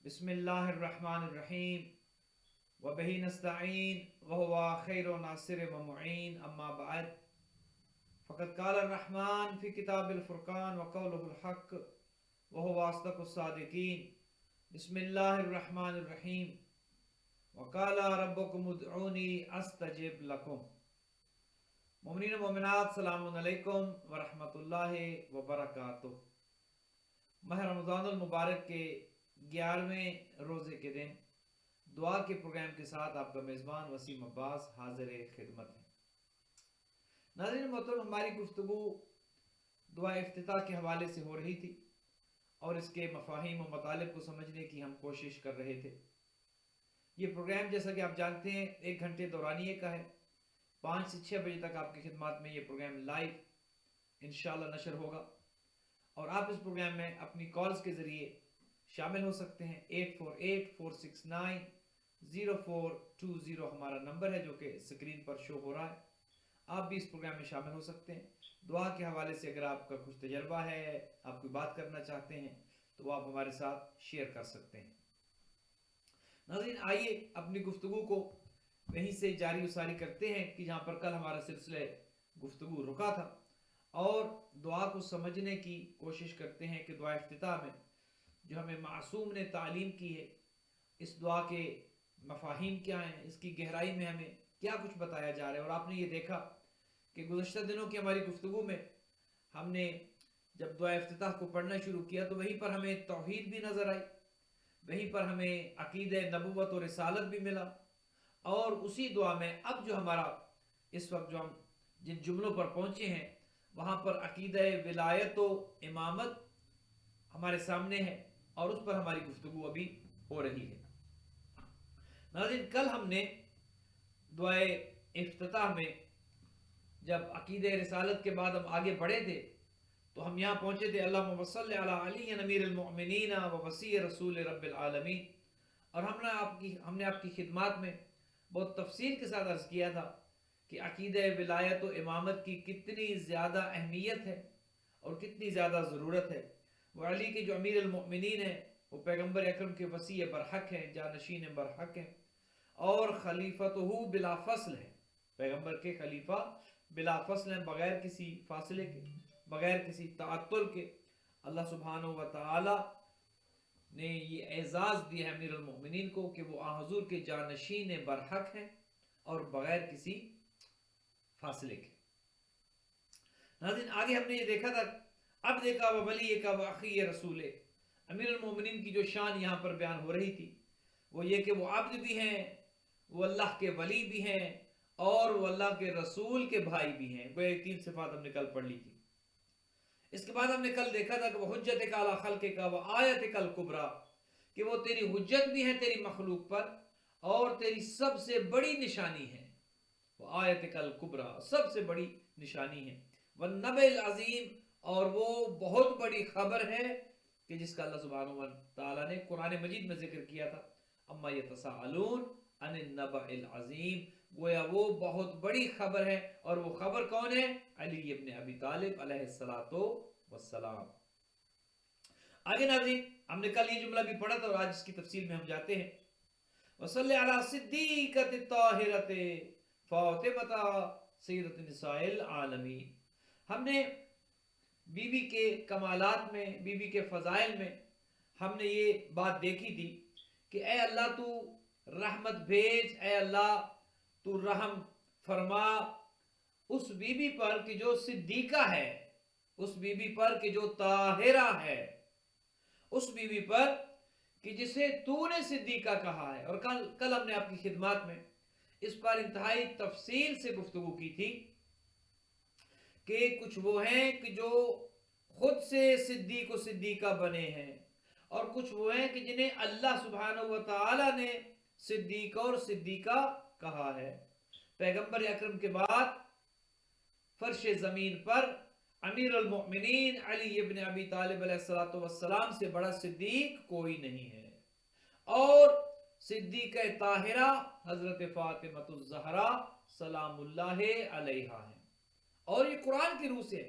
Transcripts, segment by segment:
بسم اللہ الرحمن الرحیم وبہ نستعین وهو خیر ناصر ومعین اما بعد فقد قال الرحمن فی کتاب الفرقان وقولہ الحق وهو اصدق الصادقین بسم اللہ الرحمن الرحیم وقال ربکم ادعونی استجب لکم۔ مومنین و مومنات، السلام علیکم ورحمۃ اللہ وبرکاتہ۔ ماہ رمضان المبارک کے 11ویں روزے کے دن دعا کے پروگرام کے ساتھ آپ کا میزبان وسیم عباس حاضر خدمت ہے۔ ناظرین محترم، ہماری گفتگو دعا افتتاح کے حوالے سے ہو رہی تھی اور اس کے مفاہیم و مطالب کو سمجھنے کی ہم کوشش کر رہے تھے۔ یہ پروگرام جیسا کہ آپ جانتے ہیں 1 گھنٹے دورانیے کا ہے۔ 5 سے 6 بجے تک آپ کی خدمات میں یہ پروگرام لائیو انشاءاللہ نشر ہوگا، اور آپ اس پروگرام میں اپنی کالز کے ذریعے شامل ہو سکتے ہیں۔ 8484690420 ہمارا نمبر ہے جو کہ اسکرین پر شو ہو رہا ہے۔ آپ بھی اس پروگرام میں شامل ہو سکتے ہیں۔ دعا کے حوالے سے اگر آپ کا کچھ تجربہ ہے، آپ کوئی بات کرنا چاہتے ہیں، تو وہ آپ ہمارے ساتھ شیئر کر سکتے ہیں۔ ناظرین، آئیے اپنی گفتگو کو وہیں سے جاری وساری کرتے ہیں کہ جہاں پر کل ہمارا سلسلہ گفتگو رکا تھا، اور دعا کو سمجھنے کی کوشش کرتے ہیں کہ دعا افتتاح میں جو ہمیں معصوم نے تعلیم کی ہے، اس دعا کے مفاہیم کیا ہیں، اس کی گہرائی میں ہمیں کیا کچھ بتایا جا رہا ہے۔ اور آپ نے یہ دیکھا کہ گزشتہ دنوں کی ہماری گفتگو میں ہم نے جب دعا افتتاح کو پڑھنا شروع کیا تو وہیں پر ہمیں توحید بھی نظر آئی، وہیں پر ہمیں عقیدہ نبوت اور رسالت بھی ملا، اور اسی دعا میں اب جو ہمارا اس وقت جو ہم جن جملوں پر پہنچے ہیں وہاں پر عقیدہ ولایت و امامت ہمارے سامنے ہے، اور اس پر ہماری گفتگو ابھی ہو رہی ہے۔ ناظرین، کل ہم نے دعائے افتتاح میں جب عقیدہ رسالت کے بعد ہم آگے بڑھے تھے تو ہم یہاں پہنچے تھے اللہم صلی علی علی امیر المؤمنین و وسیع رسول رب العالمین، اور ہم نے آپ کی خدمات میں بہت تفصیل کے ساتھ عرض کیا تھا کہ عقیدہ ولایت و امامت کی کتنی زیادہ اہمیت ہے اور کتنی زیادہ ضرورت ہے۔ وہ علی کے جو امیر المؤمنین ہیں، وہ پیغمبر اکرم کے وصی برحق ہیں، جانشین برحق ہیں، اور خلیفتہ بلا فصل ہے، پیغمبر کے خلیفہ بلا فصل ہیں، بغیر کسی فاصلے کے، بغیر کسی تعطل کے۔ اللہ سبحانہ و تعالی نے یہ اعزاز دیا ہے امیر المؤمنین کو کہ وہ حضور کے جانشین برحق ہیں اور بغیر کسی فاصلے کے۔ ناظرین، آگے ہم نے یہ دیکھا تھا، اب دیکھا ولی کا واقعی رسول امیر المومنین کی جو شان یہاں پر بیان ہو رہی تھی وہ یہ کہ وہ عبد بھی ہیں، وہ اللہ کے ولی بھی ہیں، اور وہ اللہ کے رسول کے بھائی بھی ہیں۔ وہ 3 صفات ہم نے کل پڑھ لی تھی۔ اس کے بعد ہم نے کل دیکھا تھا کہ وہ حجت کا علی خلق کا وہ آیت کل کبریٰ، کہ وہ تیری حجت بھی ہے تیری مخلوق پر، اور تیری سب سے بڑی نشانی ہے، وہ آیت کل کبریٰ، سب سے بڑی نشانی ہے، والنبع العظیم، اور وہ بہت بڑی خبر ہے کہ جس کا اللہ سبحانہ و تعالیٰ نے قرآن مجید میں ذکر کیا تھا، اما یتساءلون عن النبع العظیم، گویا وہ بہت بڑی خبر ہے، اور وہ خبر کون ہے؟ علی ابن ابی طالب علیہ السلام۔ آگے ناظرین، ہم نے کل یہ جملہ بھی پڑھا تھا اور آج اس کی تفصیل میں ہم جاتے ہیں۔ وصلی علی صدیقۃ الطاہرۃ فاطمہ سیدۃ النساء العالمین۔ ہم نے بی بی کے کمالات میں، بی بی کے فضائل میں ہم نے یہ بات دیکھی تھی کہ اے اللہ تو رحمت بھیج، اے اللہ تو رحم فرما اس بی بی پر کہ جو صدیقہ ہے، اس بی بی پر کہ جو طاہرہ ہے، اس بی بی پر کہ جسے تو نے صدیقہ کہا ہے۔ اور کل ہم نے آپ کی خدمات میں اس پر انتہائی تفصیل سے گفتگو کی تھی کہ کچھ وہ ہیں کہ جو خود سے صدیق و صدیقہ بنے ہیں، اور کچھ وہ ہیں کہ جنہیں اللہ سبحانہ و تعالی نے صدیق اور صدیقہ کہا ہے۔ پیغمبر اکرم کے بعد فرش زمین پر امیر المؤمنین علی ابن ابی طالب علیہ السلام سے بڑا صدیق کوئی نہیں ہے، اور صدیقہ طاہرہ حضرت فاطمہ الزہرا سلام اللہ علیہا ہے۔ اور یہ قرآن کی روح سے،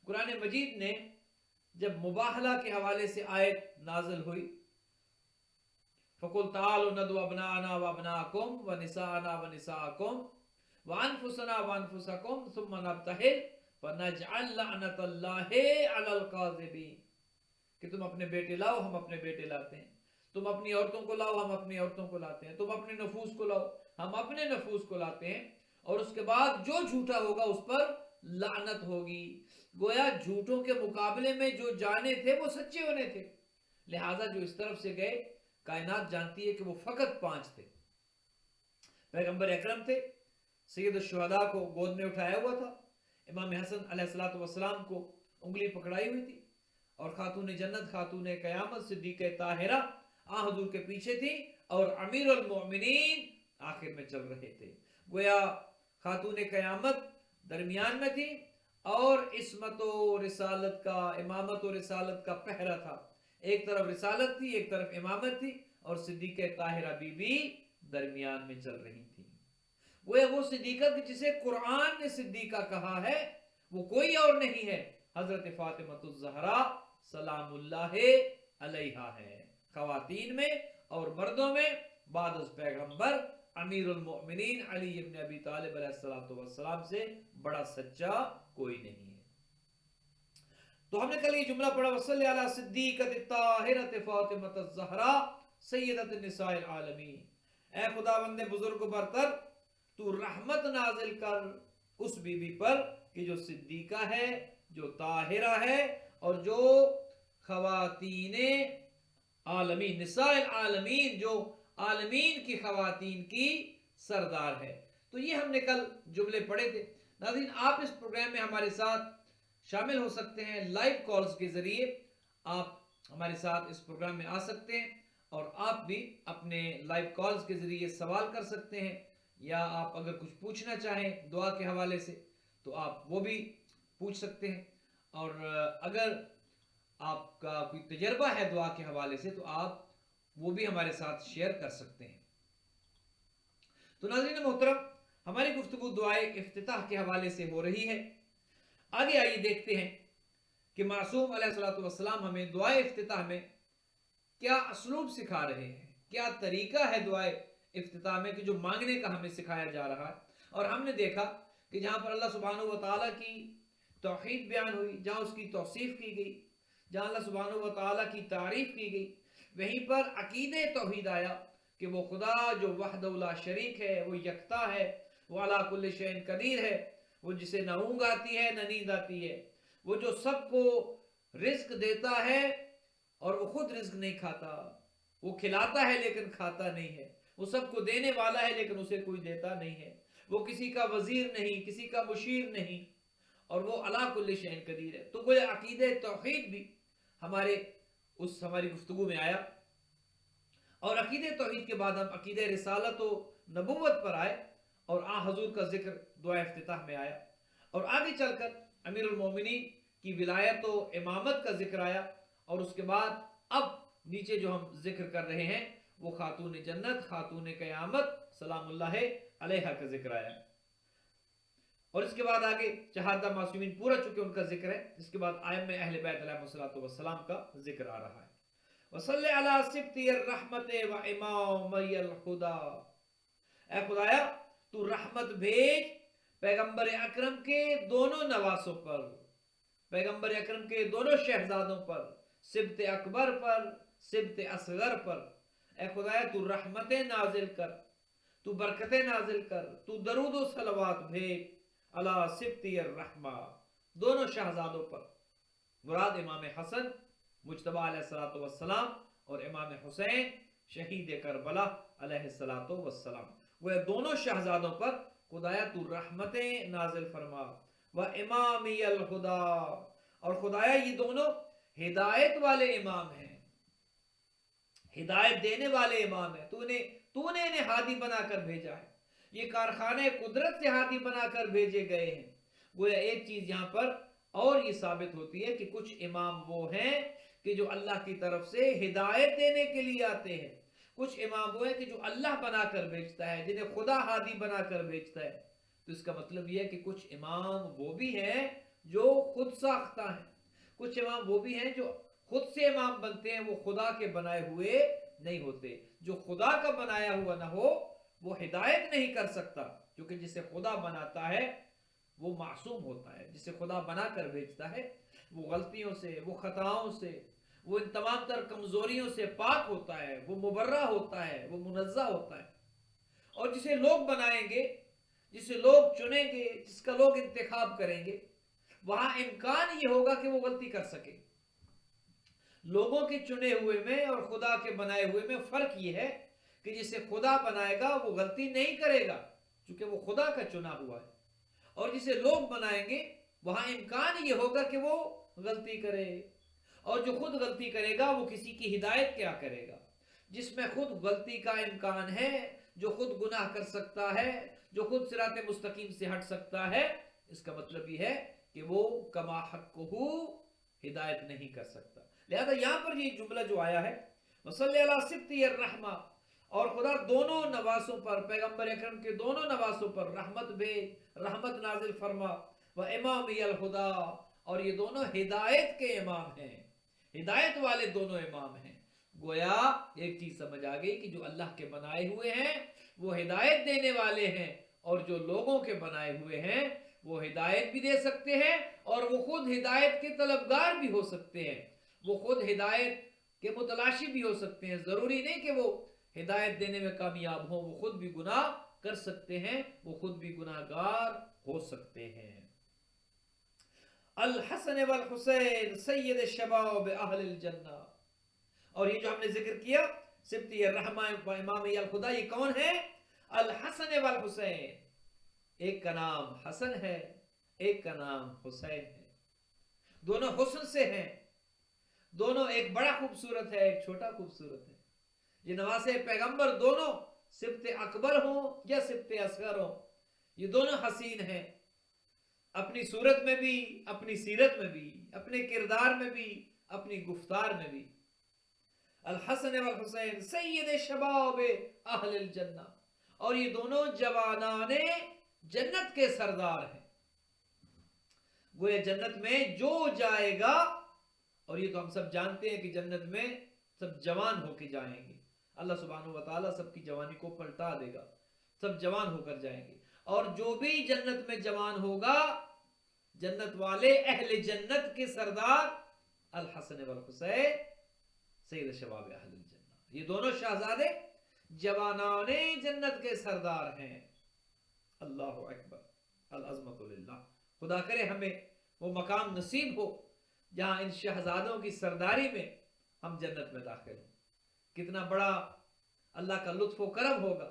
قرآن مجید نے جب مباہلہ کے حوالے سے آیت نازل ہوئی फकुल तालु नदु अबनाना व अबनाकुम व निसाना व निसाकुम व अनफुसना व अनफुसकुम सुम्मा नब्तहिल फनजअल लअनतल्लाहि अलल काज़िबीन, कि तुम अपने बेटे लाओ, हम अपने बेटे लाते हैं, तुम अपनी औरतों को लाओ, हम अपनी औरतों को लाते हैं, तुम अपने नफूस को लाओ, हम अपने नफूस को लाते हैं, और उसके बाद जो झूठा होगा उस पर लानत होगी। गोया झूठों के मुकाबले में जो जाने थे वो सच्चे होने थे, लिहाजा जो इस तरफ से गए, कायनात जानती है कि वो फकत 5 थे। पैगंबर अकरम थे, सैयद शुहदा को गोद में उठाया हुआ था, इमाम हसन अलैहिस्सलातु वस्सलाम को उंगली पकड़ाई हुई थी, और खातून जन्नत खातून क़यामत सिद्दीक़ा ताहिरा आ हुजूर के पीछे थी, और अमीरुल मोमिनीन आखिर में चल रहे थे। गोया खातून क़यामत दरमियान में थी, और इस्मत और रिसालत का, इमामत और रिसालत का पहरा था। एक तरफ रिसालत थी, एक तरफ इमामत थी, और सिद्दीक़ा ताहिरा बीबी दरमियान में चल रही थी। वो सिद्दीक़ा जिसे कुरान ने सिद्दीक़ा कहा है, वो कोई और नहीं है, हजरत फातिमतुज़ ज़हरा सलामुल्लाहि अलैहा है। ख़वातीन में और मर्दों में बाद अज़ पैगंबर अमीरुल मोमिनीन अली इब्न अबी तालिब अलैहिस्सलातु वस्सलाम से बड़ा सच्चा कोई नहीं है। तो हमने कल ये जुमला पढ़ा, वसल्ली अला सिद्दीक़त ताहिरत फातिमतुज़ ज़हरा सय्यदत निसाइल आलमीन, ऐ खुदावंद बुजुर्ग बरतर, तू रहमत नाजिल कर उस बीबी पर कि जो सिद्दीक़ा है, जो ताहिरा है, और जो ख़वातीने आलमीन, निसाइल आलमीन, जो आलमीन की ख़वातीन की सरदार है। तो ये हमने कल जुमले पढ़े थे। नाज़रीन, आप इस प्रोग्राम में हमारे साथ शामिल हो सकते हैं, लाइव कॉल्स के ज़रिए आप हमारे साथ इस प्रोग्राम में आ सकते हैं, और आप भी अपने लाइव कॉल्स के ज़रिए सवाल कर सकते हैं, या आप अगर कुछ पूछना चाहें दुआ के हवाले से तो आप वो भी पूछ सकते हैं, और अगर आपका कोई तजर्बा है दुआ के हवाले से तो आप वो भी हमारे साथ शेयर कर सकते हैं। तो नाज़रीन मोहतरम, हमारी गुफ्तगू दुआए इफ्तिताह के हवाले से हो रही है। आगे आइए देखते हैं कि मासूम अलैहिस्सलातु वस्सलाम हमें दुआए इफ्तिताह में क्या असलूब सिखा रहे हैं, क्या तरीका है दुआए इफ्तिताह में कि जो मांगने का हमें सिखाया जा रहा है। और हमने देखा कि जहाँ पर अल्लाह सुब्हानहू व तआला की तौहीद बयान हुई, जहाँ उसकी तौसीफ की गई, जहाँ अल्लाह सुब्हानहू व तआला की तारीफ की गई, वहीं पर अकीदे तौहीद आया कि वो खुदा जो वहदहु ला शरीक है, वो यकता है, वो अला कुल्लि शैइन कदीर है, वो जिसे न ऊँग आती है न नींद आती है, वो जो सबको रिज्क देता है और वो खुद रिज्क नहीं खाता, वो खिलाता है लेकिन खाता नहीं है, वो सबको देने वाला है लेकिन उसे कोई देता नहीं है, वो किसी का वजीर नहीं, किसी का मुशीर नहीं, और वो अला कुल्लि शैइन कदीर है। तो कोई अकीदे तौहीद भी हमारी गुफ्तगू में आया, और अकीदे तौहीद के बाद हम अकीदे रिसालत व नबुव्वत पर आए, और आ हजूर का जिक्र दुआ इफ्तिताह में आया, और आगे चलकर अमीरुल मोमिनीन की विलायत व इमामत का जिक्र आया, और उसके बाद अब नीचे जो हम जिक्र कर रहे हैं वो खातून जन्नत खातून क़यामत सलामुल्लाहि अलैहा का जिक्र आया, और इसके बाद आगे शहादा मासूमीन पूरा चुके उनका जिक्र है, जिसके बाद आइम्मा अहले बैत अलैहिस्सलातु वस्सलाम का जिक्र आ रहा है। वसल्ले अला सिब्तिर रहमत व इमामियल हुदा, ऐ खुदाया तू रहमत भेज पैगंबर अकरम के दोनों नवासों पर, पैगंबर अकरम के दोनों शहजादों पर, सिब्त अकबर पर, सिब्त असगर पर, ऐ खुदाया तू रहमतें नाजिल कर, तू बरकतें नाजिल कर, तू दरूद व सलवात भेज अला सिब्तिर रहमा, दोनों शहजादों पर, मुराद इमाम हसन मुज्तबा अलैहिस्सलातु वस्सलाम और इमाम हुसैन शहीद करबला अलैहिस्सलातु वस्सलाम, वह दोनों शहजादों पर खुदाया तू रहमतें नाजिल फरमा, व इमामियल हुदा, और खुदाया ये दोनों हिदायत वाले इमाम हैं, हिदायत देने वाले इमाम हैं, तूने इन्हें हादी बनाकर भेजा है, ये कारखाने कुदरत से हादी बनाकर भेजे गए हैं। वो एक चीज यहाँ पर और ये साबित होती है कि कुछ इमाम वो हैं कि जो अल्लाह की तरफ से हिदायत देने के लिए आते हैं, कुछ इमाम वो है कि जो अल्लाह बनाकर भेजता है, जिन्हें खुदा हादी बनाकर भेजता है। तो इसका मतलब यह है कि कुछ इमाम वो भी हैं जो खुद साख्ता हैं, कुछ इमाम वो भी हैं जो खुद से इमाम बनते हैं, वो खुदा के बनाए हुए نہیں ہوتے. جو خدا کا بنایا ہوا نہ ہو وہ ہدایت نہیں کر سکتا، کیونکہ جسے خدا بناتا ہے وہ معصوم ہوتا ہے. جسے خدا بنا کر بھیجتا ہے وہ غلطیوں سے، وہ خطاؤں سے، وہ ان تمام تر کمزوریوں سے پاک ہوتا ہے، وہ مبرہ ہوتا ہے، وہ منزہ ہوتا ہے. اور جسے لوگ بنائیں گے، جسے لوگ چنیں گے، جس کا لوگ انتخاب کریں گے، وہاں امکان یہ ہوگا کہ وہ غلطی کر سکے. لوگوں کے چنے ہوئے میں اور خدا کے بنائے ہوئے میں فرق یہ ہے کہ جسے خدا بنائے گا وہ غلطی نہیں کرے گا چونکہ وہ خدا کا چنا ہوا ہے، اور جسے لوگ بنائیں گے وہاں امکان یہ ہوگا کہ وہ غلطی کرے. اور جو خود غلطی کرے گا وہ کسی کی ہدایت کیا کرے گا؟ جس میں خود غلطی کا امکان ہے، جو خود گناہ کر سکتا ہے، جو خود صراط مستقیم سے ہٹ سکتا ہے، اس کا مطلب یہ ہے کہ وہ کما حقہ ہدایت نہیں کر سکتا. لہذا یہاں پر یہ جملہ جو آیا ہے وصلی علی سبطی الرحمہ، اور خدا دونوں نواسوں پر، پیغمبر اکرم کے دونوں نواسوں پر رحمت بھیج، رحمت نازل فرما. و امامی الہدا، اور یہ دونوں ہدایت کے امام ہیں، ہدایت والے دونوں امام ہیں. گویا ایک چیز سمجھ آ گئی کہ جو اللہ کے بنائے ہوئے ہیں وہ ہدایت دینے والے ہیں، اور جو لوگوں کے بنائے ہوئے ہیں وہ ہدایت بھی دے سکتے ہیں اور وہ خود ہدایت کے طلبگار بھی ہو سکتے ہیں، وہ خود ہدایت کے متلاشی بھی ہو سکتے ہیں. ضروری نہیں کہ وہ ہدایت دینے میں کامیاب ہوں، وہ خود بھی گناہ کر سکتے ہیں، وہ خود بھی گناہ گار ہو سکتے ہیں. الحسن والحسین سید الشباب اہل الجنہ، اور یہ جو ہم نے ذکر کیا سبطی الرحمہ و امامی الخدا، یہ کون ہے؟ الحسن والحسین. ایک کا نام حسن ہے، ایک کا نام حسین ہے. دونوں حسن سے ہیں، دونوں ایک بڑا خوبصورت ہے، ایک چھوٹا خوبصورت ہے. یہ نواسے پیغمبر دونوں سبط اکبر ہوں یا سبط اصغر ہوں، یہ دونوں حسین ہیں، اپنی صورت میں بھی، اپنی سیرت میں بھی، اپنے کردار میں بھی، اپنی گفتار میں بھی. الحسن والحسین سید شباب اہل الجنہ، اور یہ دونوں جوانان جنت کے سردار ہیں. وہ جنت میں جو جائے گا، اور یہ تو ہم سب جانتے ہیں کہ جنت میں سب جوان ہو کے جائیں گے، اللہ سبحانہ و تعالیٰ سب کی جوانی کو پلٹا دے گا، سب جوان ہو کر جائیں گے. اور جو بھی جنت میں جوان ہوگا، جنت والے اہل جنت کے سردار الحسن والحسین سید شباب اہل الجنہ، یہ دونوں شہزادے جوانان جنت کے سردار ہیں. اللہ اکبر، العظمت للہ. خدا کرے ہمیں وہ مقام نصیب ہو جہاں ان شہزادوں کی سرداری میں ہم جنت میں داخل ہوں. کتنا بڑا اللہ کا لطف و کرم ہوگا،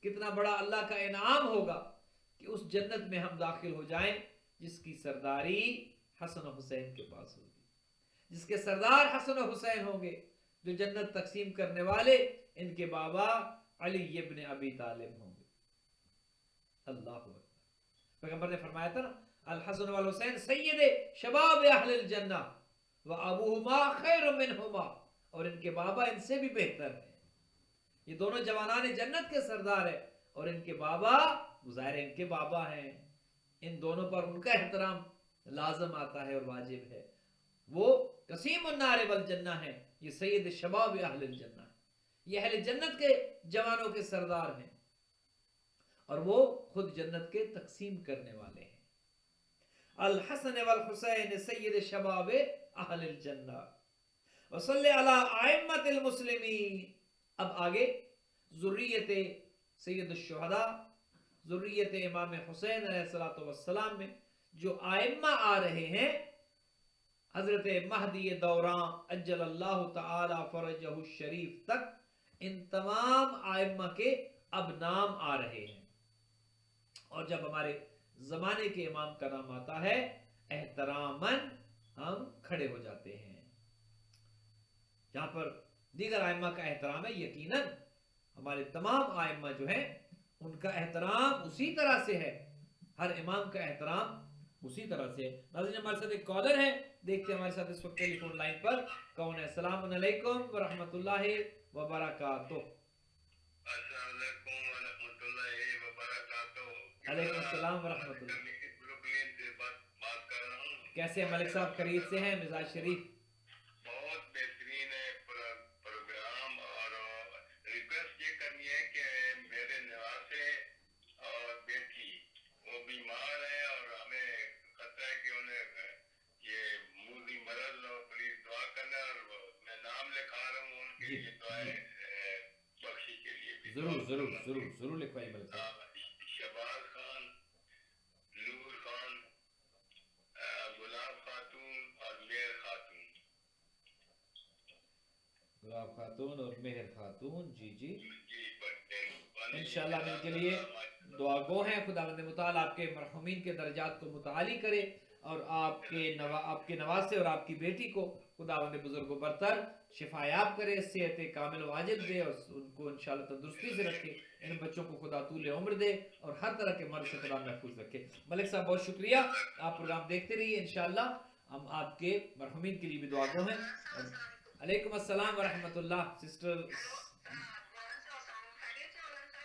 کتنا بڑا اللہ کا انعام ہوگا کہ اس جنت میں ہم داخل ہو جائیں جس کی سرداری حسن و حسین کے پاس ہوگی، جس کے سردار حسن و حسین ہوں گے. جو جنت تقسیم کرنے والے ان کے بابا علی ابن ابی طالب ہوں گے. اللہ اکبر. پیغمبر نے فرمایا تھا نا الحسن والحسین سید شباب اہل الجنہ و ابوہما خیر منہما، اور ان کے بابا ان سے بھی بہتر ہیں. یہ دونوں جوانان جنت کے سردار ہیں، اور ان کے بابا ظاہر ان کے بابا ہیں، ان دونوں پر ان کا احترام لازم آتا ہے اور واجب ہے. وہ قسیم النار والجنہ ہیں، یہ سید شباب اہل الجنہ ہیں، یہ اہل جنت کے جوانوں کے سردار ہیں، اور وہ خود جنت کے تقسیم کرنے والے ہیں. الحسن والحسین سید شباب اہل الجنہ. وصلی علی ائمۃ المسلمین. اب آگے ذریت سید الشہداء، ذریت امام حسین علیہ السلام میں جو ائمہ آ رہے ہیں، حضرت مہدی دوران اجل اللہ تعالی فرجہ الشریف تک، ان تمام ائمہ کے اب نام آ رہے ہیں. اور جب ہمارے زمانے کے امام کا نام آتا ہے احتراماً ہم کھڑے ہو جاتے ہیں. جہاں پر دیگر ائمہ کا احترام ہے، یقیناً ہمارے تمام ائمہ جو ہیں ان کا احترام اسی طرح سے ہے، ہر امام کا احترام اسی طرح سے. ناظرین ہمارے ساتھ ایک کالر ہے، دیکھتے ہیں ہمارے ساتھ اس وقت ٹیلی فون لائن پر کون ہے. السلام علیکم ورحمۃ اللہ وبرکاتہ. السلام علیکم ورحمۃ اللہ وبرکاتہ. علیکم السلام ورحمۃ اللہ. بروکلین سے بات کر رہا ہوں. کیسے ہیں ملک صاحب؟ خرید سے ہیں؟ مزاج شریف؟ بہت بہترین ہے پروگرام، اور جی یہ دعائیں بخشی کے لیے بھی ضرور ضرور ضرور ضرور لکھوائیے ملک صاحب. شباز خان، نور خان، گلاب خاتون اور میر خاتون. گلاب خاتون اور مہر خاتون. جی جی جی بڑے انشاءاللہ ان کے لیے دعا گو ہیں. خداوند متعال آپ کے مرحومین کے درجات کو متعالی کرے اور آپ کے نواسے اور آپ کی بیٹی کو خداوند بزرگ و برتر شفا یاب کرے، صحت کامل واجب دے اور ان کو انشاءاللہ تندرستی سے رکھے. ان بچوں کو خدا طول عمر دے اور ہر طرح کے مرض سے خدا محفوظ رکھے. ملک صاحب بہت شکریہ، آپ پروگرام دیکھتے رہیے. انشاءاللہ ہم آپ کے مرحومین کے لیے بھی دعا گو ہیں. علیکم السلام ورحمۃ اللہ سسٹر.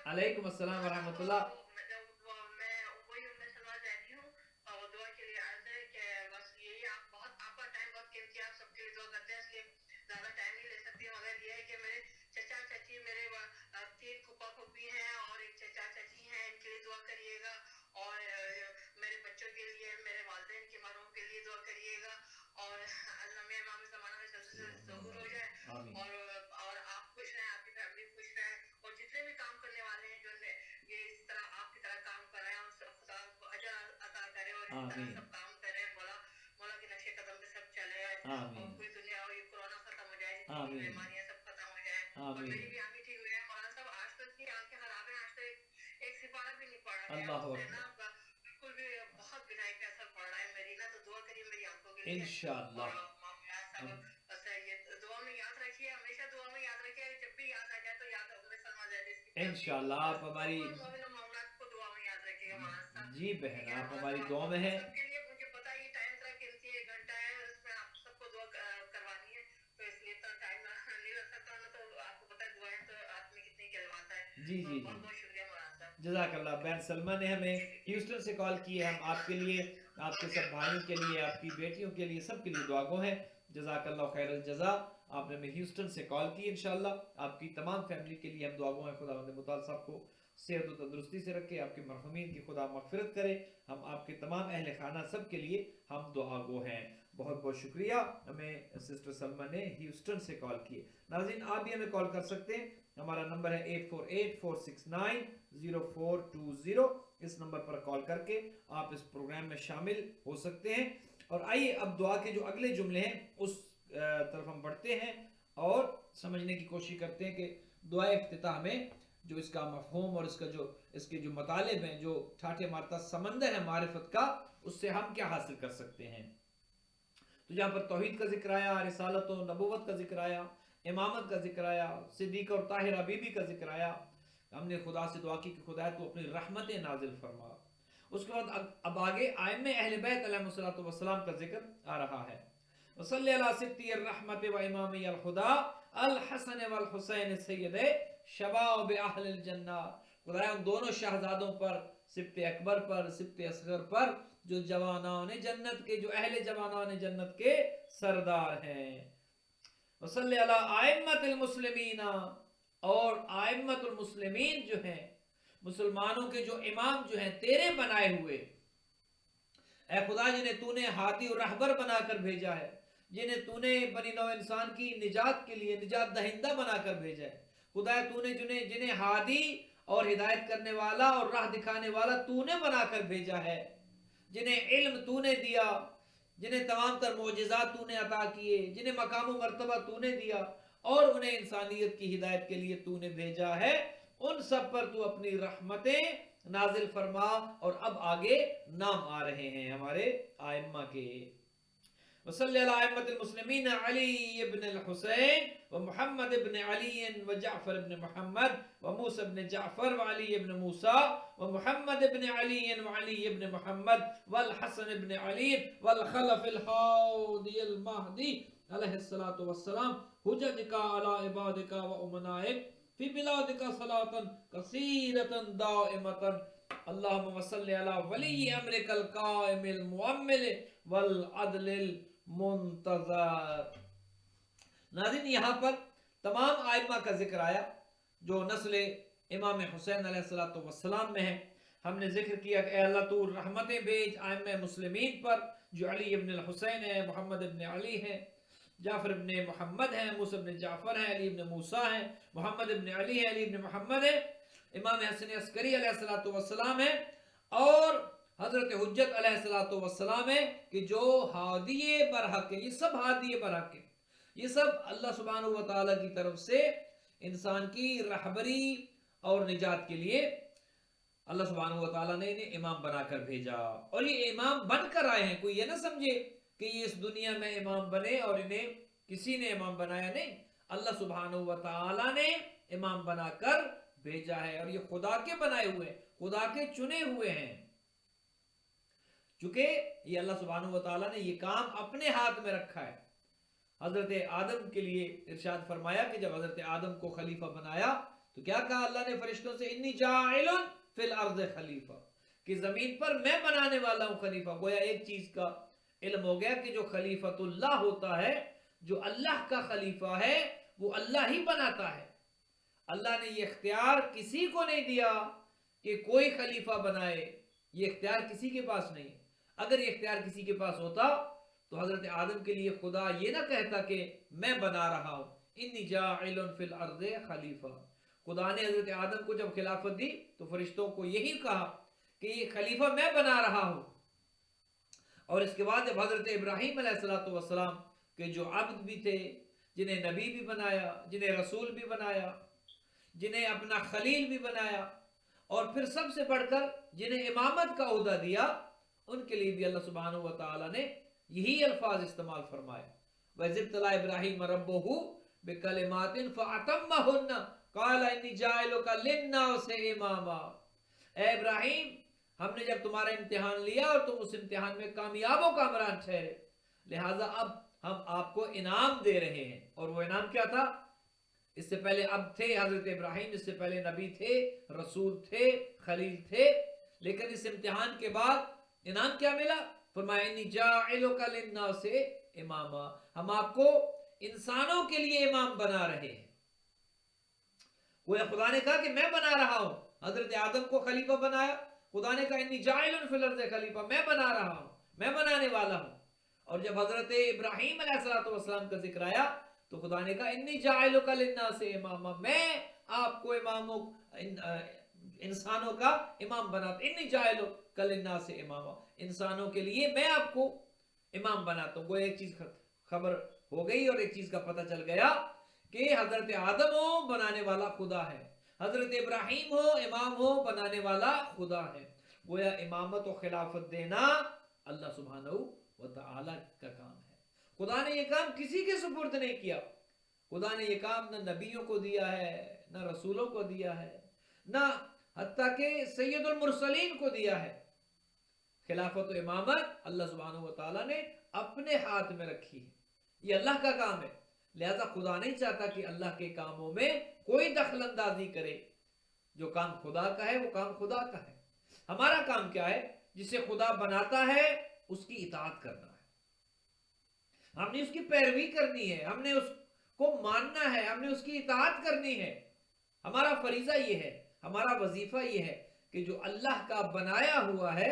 علیکم السلام ورحمۃ اللہ. آمین. اور آپ خوش رہیں، آپ کی فیملی خوش رہے، اور جتنے بھی کام کرنے والے ہیں جو یہ اس طرح آپ کی طرح کام کر رہے ہیں، ان سب خدا کو اجر عطا کرے اور اس طرح سب کام کریں. مولا کے نقشے قدم پہ سب چلے اور پوری دنیا اور یہ کورونا ختم ہو جائے، جتنی بیماریاں سب ختم ہو جائیں. اور میری بھی آنکھیں ٹھیک ہو جائیں. مولانا صاحب آج تک کی آنکھیں خراب ہیں، آج تک ایک سپارہ بھی نہیں پڑا ہے. اللہ اس سے نا بالکل بھی بہت بینائی پہ اثر پڑ رہا ہے میری نا. تو دعا کریے میری آنکھوں کے لیے. انشاءاللہ دعا میں یاد رکھیے، ہمیشہ دعا میں یاد رکھیے. جب بھی یاد آ جائے تو یاد انشاءاللہ آپ ہماری کو دعا میں یاد رکھیے گا مولانا صاحب. جی بہن آپ ہماری دعا میں ہیں. سب کے لیے مجھے پتا یہ ٹائم ذرا قیمتی 1 گھنٹہ ہے اور اس میں آپ سب کو دعا کروانی ہے، تو اس لیے تو ٹائم نہیں لگ سکتا نا. تو آپ کو پتا ہے دعائیں تو آدمی کتنی کہلواتا ہے. جی جی بہت جی بہت شکریہ مولانا صاحب. جزاک اللہ. بہن سلمہ نے ہمیں ہیوسٹن سے کال کی ہے. ہم آپ کے لیے، آپ کے سب بھائیوں کے لیے، آپ کی بیٹیوں کے لیے، سب کے لیے دعا گو ہیں. جزاک اللہ خیر الجزا. آپ نے ہمیں ہیوسٹن سے کال کی. انشاءاللہ آپ کی تمام فیملی کے لیے ہم دعا گو ہیں. خداوند متعال صاحب کو صحت و تندرستی سے رکھے، آپ کے مرحومین کی خدا مغفرت کرے. ہم آپ کے تمام اہل خانہ سب کے لیے ہم دعا گو ہیں. بہت بہت شکریہ. ہمیں سسٹر سلمہ نے ہیوسٹن سے کال کی. ناظرین آپ بھی ہمیں کال کر سکتے ہیں. ہمارا نمبر ہے 8484690420. اس نمبر پر کال کر کے آپ اس پروگرام میں شامل ہو سکتے ہیں. اور آئیے اب دعا کے جو اگلے جملے ہیں اس طرف ہم بڑھتے ہیں اور سمجھنے کی کوشش کرتے ہیں کہ دعا افتتاح میں جو اس کا مفہوم اور اس کے جو مطالب ہیں، جو ٹھاٹھے مارتا سمندر ہے معرفت کا، اس سے ہم کیا حاصل کر سکتے ہیں. تو یہاں پر توحید کا ذکر آیا، رسالت و نبوت کا ذکر آیا، امامت کا ذکر آیا، صدیقہ اور طاہرہ بی بی کا ذکر آیا. ہم نے خدا سے دعا کی کہ خدا تو اپنی رحمت نازل فرما. اس کے بعد اب آگے ائمہ اہل بیت علیہ الصلوۃ والسلام کا ذکر آ رہا ہے. وصلی علی سبتی الرحمت و امامی الخدا الحسن والحسین سید شباب اہل الجنہ. خدایا ان دونوں شہزادوں پر، سبت اکبر پر، سبت اصغر پر، جو جوانان جنت کے، جو اہل جوانان جنت کے سردار ہیں. وصلی علی ائمۃ المسلمین، اور ائمۃ المسلمین جو ہیں، مسلمانوں کے جو امام جو ہیں تیرے بنائے ہوئے، اے خدا جنہیں تو نے ہادی و رہبر بنا کر بھیجا ہے، جنہیں تو نے بنی نوع انسان کی نجات کے لیے نجات دہندہ بنا کر بھیجا ہے. خدا تو نے جنہیں ہادی اور ہدایت کرنے والا اور راہ دکھانے والا تو نے بنا کر بھیجا ہے، جنہیں علم تو نے دیا، جنہیں تمام تر معجزات تو نے عطا کیے، جنہیں مقام و مرتبہ تو نے دیا، اور انہیں انسانیت کی ہدایت کے لیے تو نے بھیجا ہے، ان سب پر تو اپنی رحمتیں نازل فرما. اور اب آگے نام آ رہے ہیں ہمارے ائمہ کے. وصلی علی ائمۃ المسلمین علی ابن الحسین و محمد ابن علی و جعفر ابن محمد و موسی ابن جعفر و علی ابن موسی و محمد ابن علی و علی ابن محمد والحسن ابن علی والخلف الہادی المہدی علیہ الصلوۃ والسلام حججک علی عبادک و امنائک فی بلادک صلاۃ کثیرۃ دائمۃ. اللہم صلی علی ولی امرک القائم المؤمل والعدل المنتظر. ناظرین یہاں پر تمام ائمہ کا ذکر آیا جو نسل امام حسین علیہ السلام میں ہے. ہم نے ذکر کیا کہ اے اللہ تو رحمتیں بھیج ائمہ مسلمین پر جو علی ابن الحسین ہے، محمد ابن علی ہے، जाफर इब्न मोहम्मद हैं, मूसा इब्न जाफर हैं, अली इब्न मूसा हैं, मोहम्मद इब्न अली है, अली इब्न मोहम्मद है, इमाम हसन अस्करी अलैहिस्सलातु वस्सलाम है, और हजरत हुज्जत अलैहिस्सलातु वस्सलाम है, कि जो हादिये बरहक है। ये सब हादिये बरहक है, ये सब अल्लाह सुब्हानहू व तआला की तरफ से इंसान की रहबरी और निजात के लिए अल्लाह सुब्हानहू व तआला ने इन्हें इमाम बनाकर भेजा। और ये इमाम बनकर आए हैं, कोई ये ना समझे कि ये इस दुनिया में इमाम बने और इन्हें किसी ने इमाम बनाया, नहीं, अल्लाह सुब्हानहू व तआला ने इमाम बनाकर भेजा है। और ये खुदा के बनाए हुए, खुदा के चुने हुए हैं, चूंकि ये अल्लाह सुब्हानहू व तआला ने ये काम अपने हाथ में रखा है। हजरत आदम के लिए इरशाद फरमाया कि जब हजरत आदम को खलीफा बनाया तो क्या कहा अल्लाह ने फरिश्तों से, इन्नी जाइलुन फिल अर्ज़ खलीफा, कि जमीन पर मैं बनाने वाला हूं खलीफा। गोया एक चीज का इल्म हो गया कि जो खलीफतुल्लाह होता है, जो अल्लाह का खलीफा है, वो अल्लाह ही बनाता है। अल्लाह ने ये इख्तियार किसी को नहीं दिया कि कोई खलीफा बनाए, ये इख्तियार किसी के पास नहीं है। अगर ये इख्तियार किसी के पास होता तो हजरत आदम के लिए खुदा ये ना कहता कि मैं बना रहा हूं, इन्नी जाइलुन फिल अर्ज़ खलीफा। खुदा ने हजरत आदम को जब खिलाफत दी तो फरिश्तों को यही कहा कि ये खलीफा मैं बना रहा हूं। और इसके बाद जब हजरत इब्राहीम अलैहिस्सलातु वस्सलाम के जो अब्द भी थे, जिन्हें नबी भी बनाया, जिन्हें रसूल भी बनाया, जिन्हें अपना खलील भी बनाया, और फिर सबसे बढ़कर जिन्हें इमामत का ओहदा दिया, उनके लिए भी अल्लाह सुब्हानहू व तआला ने यही अल्फाज इस्तेमाल फरमाया, वज़िब्तला इब्राहीम रब्बुहु बिकलिमातिन फअतम्महुन्ना क़ाला इन्नी जाइलुका लिन्नासि इमामा। ए इब्राहीम, हमने जब तुम्हारा इम्तिहान लिया और तुम उस इम्तिहान में कामयाबो कामरान ठहरे, लिहाजा अब हम आपको इनाम दे रहे हैं। और वो इनाम क्या था? इससे पहले अब थे हजरत इब्राहीम, इससे पहले नबी थे, रसूल थे, खलील थे, लेकिन इस इम्तिहान के बाद इनाम क्या मिला? फरमाया इन्नी जाइलुका लिन्नासि इमामा, हम आपको इंसानों के लिए इमाम बना रहे हैं। वो खुदा ने कहा कि मैं बना रहा हूं। हजरत आदम को खलीफा बनाया, खुदा ने कहा इन्नी जाइलुन फिल अर्ज़ खलीफा, मैं बना रहा हूं, मैं बनाने वाला हूं। और जब हजरत इब्राहीम अलैहिस्सलातु वस्सलाम का जिक्र आया तो खुदा ने कहा इन्नी जाइलुका लिन्नासि इमामा, मैं आपको इमामों इंसानों का इमाम बनाता, इन्नी जाइलुका लिन्नासि इमामा, इंसानों के लिए मैं आपको इमाम बनाता हूं। वो एक चीज खबर हो गई और एक चीज का पता चल गया कि हजरत आदम हो बनाने वाला खुदा है, हजरत इब्राहीम हो इमाम हो बनाने वाला खुदा है। गोया इमामत और खिलाफत देना अल्लाह सुब्हानहू व तआला का काम है। खुदा ने ये काम किसी के सुपुर्द नहीं किया। खुदा ने ये काम न नबियों को दिया है, न रसूलों को दिया है, न हत्ता के सैयदुल मुरसलीन को दिया है। खिलाफत व इमामत अल्लाह सुब्हानहू व तआला ने अपने हाथ में रखी है, ये अल्लाह का काम है। लिहाजा खुदा नहीं चाहता कि अल्लाह के कामों में कोई दखल अंदाजी करे। जो काम खुदा का है वो काम खुदा का है। हमारा काम क्या है? जिसे खुदा बनाता है उसकी इताअत करना है, हमने उसकी पैरवी करनी है, हमने उसको मानना है, हमने उसकी इताअत करनी है। हमारा फरीजा ये है, हमारा वजीफा ये है कि जो अल्लाह का बनाया हुआ है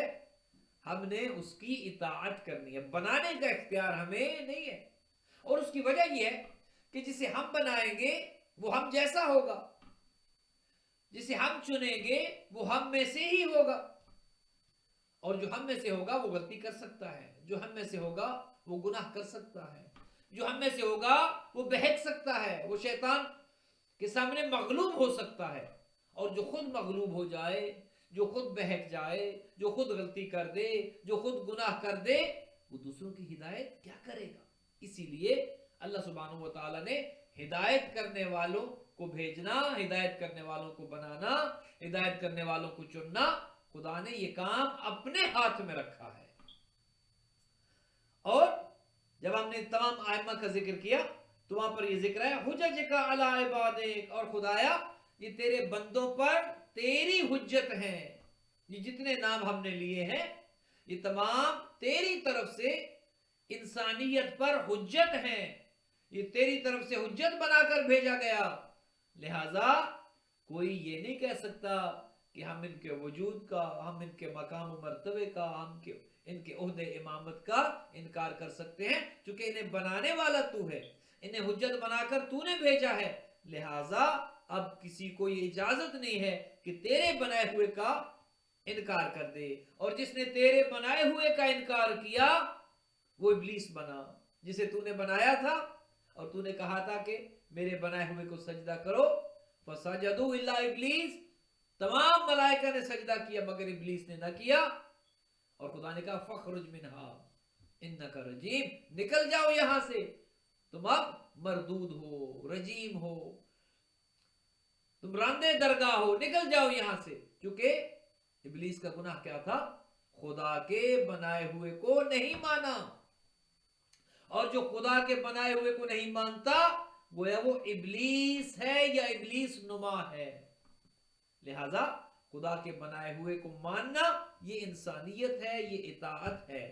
हमने उसकी इताअत करनी है। बनाने का इख्तियार हमें नहीं है। और उसकी वजह यह है कि जिसे हम बनाएंगे वो हम जैसा होगा, जिसे हम चुनेंगे वो हम में से ही होगा। और जो हम में से होगा वो गलती कर सकता है, जो हम में से होगा वो गुनाह कर सकता है, जो हम में से होगा वो बहक सकता है, वो शैतान के सामने मगलूब हो सकता है। और जो खुद मगलूब हो जाए, जो खुद बहक जाए, जो खुद गलती कर दे, जो खुद गुनाह कर दे, वो दूसरों की हिदायत क्या करेगा? इसीलिए अल्लाह सुब्हानहू व तआला ने हिदायत करने वालों को भेजना, हिदायत करने वालों को बनाना, हिदायत करने वालों को चुनना, खुदा ने ये काम अपने हाथ में रखा है। और जब हमने तमाम आइम्मा का जिक्र किया तो वहां पर ये जिक्र है हुज्जतिका अला इबादिक, और खुदाया ये तेरे बंदों पर तेरी हुज्जत है। ये जितने नाम हमने लिए हैं ये तमाम तेरी तरफ से इंसानियत पर हुज्जत हैं, ये तेरी तरफ से हुज्जत बनाकर भेजा गया। लिहाजा कोई ये नहीं कह सकता कि हम इनके वजूद का, हम इनके मकाम मर्तबे का, हम ان کے عہدے امامت کا انکار کر سکتے ہیں، چونکہ انہیں بنانے والا تو ہے، انہیں حجت بنا کر تو نے بھیجا ہے، لہٰذا اب کسی کو یہ اجازت نہیں ہے کہ تیرے بنائے ہوئے کا انکار کر دے، اور جس نے تیرے بنائے ہوئے کا انکار کیا وہ ابلیس بنا، جسے تو نے بنایا تھا اور تو نے کہا تھا کہ میرے بنائے ہوئے کو سجدہ کرو، فسجدوا الا ابلیس، تمام ملائکہ نے سجدہ کیا مگر ابلیس نے نہ کیا، اور خدا نے کہا فخرج منہا انک رجیم، نکل جاؤ یہاں سے، تم اب مردود ہو، رجیم ہو، تم راندے درگاہ ہو، نکل جاؤ یہاں سے، کیونکہ ابلیس کا گناہ کیا تھا؟ خدا کے بنائے ہوئے کو نہیں مانا، اور جو خدا کے بنائے ہوئے کو نہیں مانتا گویا وہ ابلیس ہے یا ابلیس نما ہے، لہذا خدا کے بنائے ہوئے کو ماننا یہ انسانیت ہے، یہ اطاعت ہے،